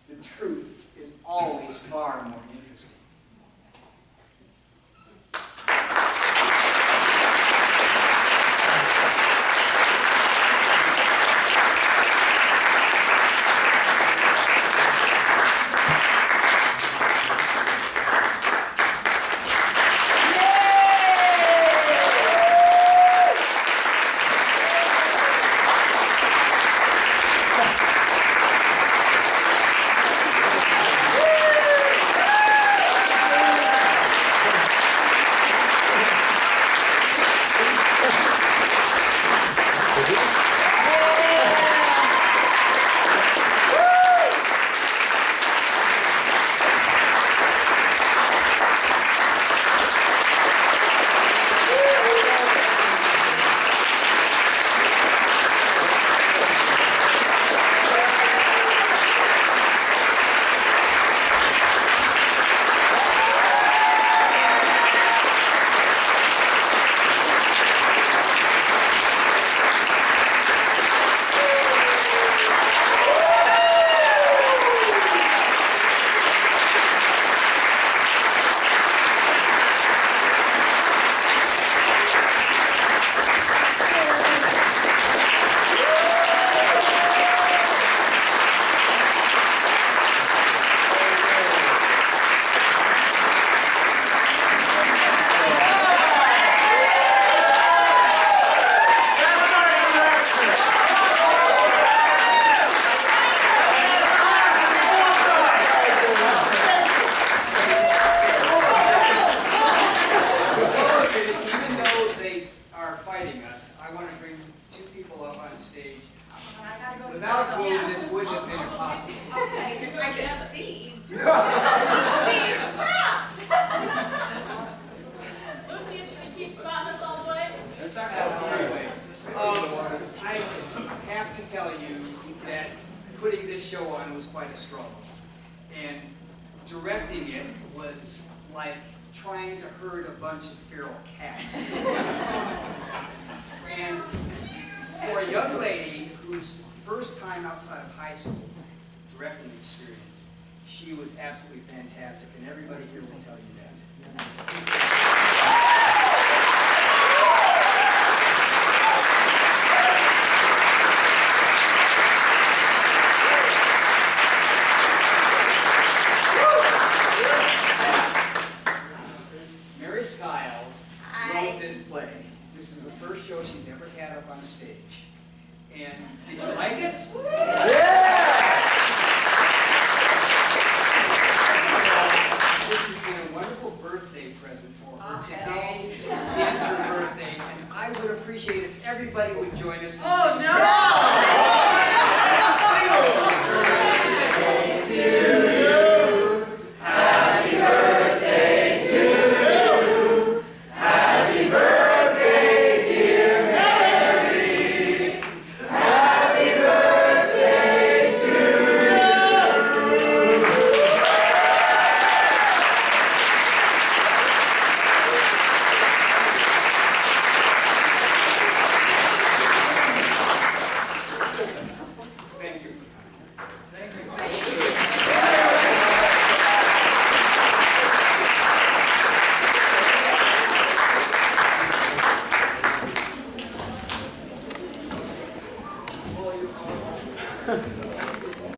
The truth is always far more interesting. Without whom this wouldn't have been impossible. Okay, I conceived. Lucy, is she gonna keep spotting us all the way? That's not how it's anyway. I have to tell you that putting this show on was quite a struggle. And directing it was like trying to herd a bunch of feral cats. And for a young lady whose first time outside of high school directing experience, she was absolutely fantastic, and everybody here will tell you that. Mary Skiles wrote this play. This is the first show she's ever had up on stage. And did you like it? This has been a wonderful birthday present for her. Today is her birthday, and I would appreciate if everybody would join us. Oh, no! Happy birthday to you. Happy birthday, dear Mary. Happy birthday to you. Thank you. Thank you. Well, you're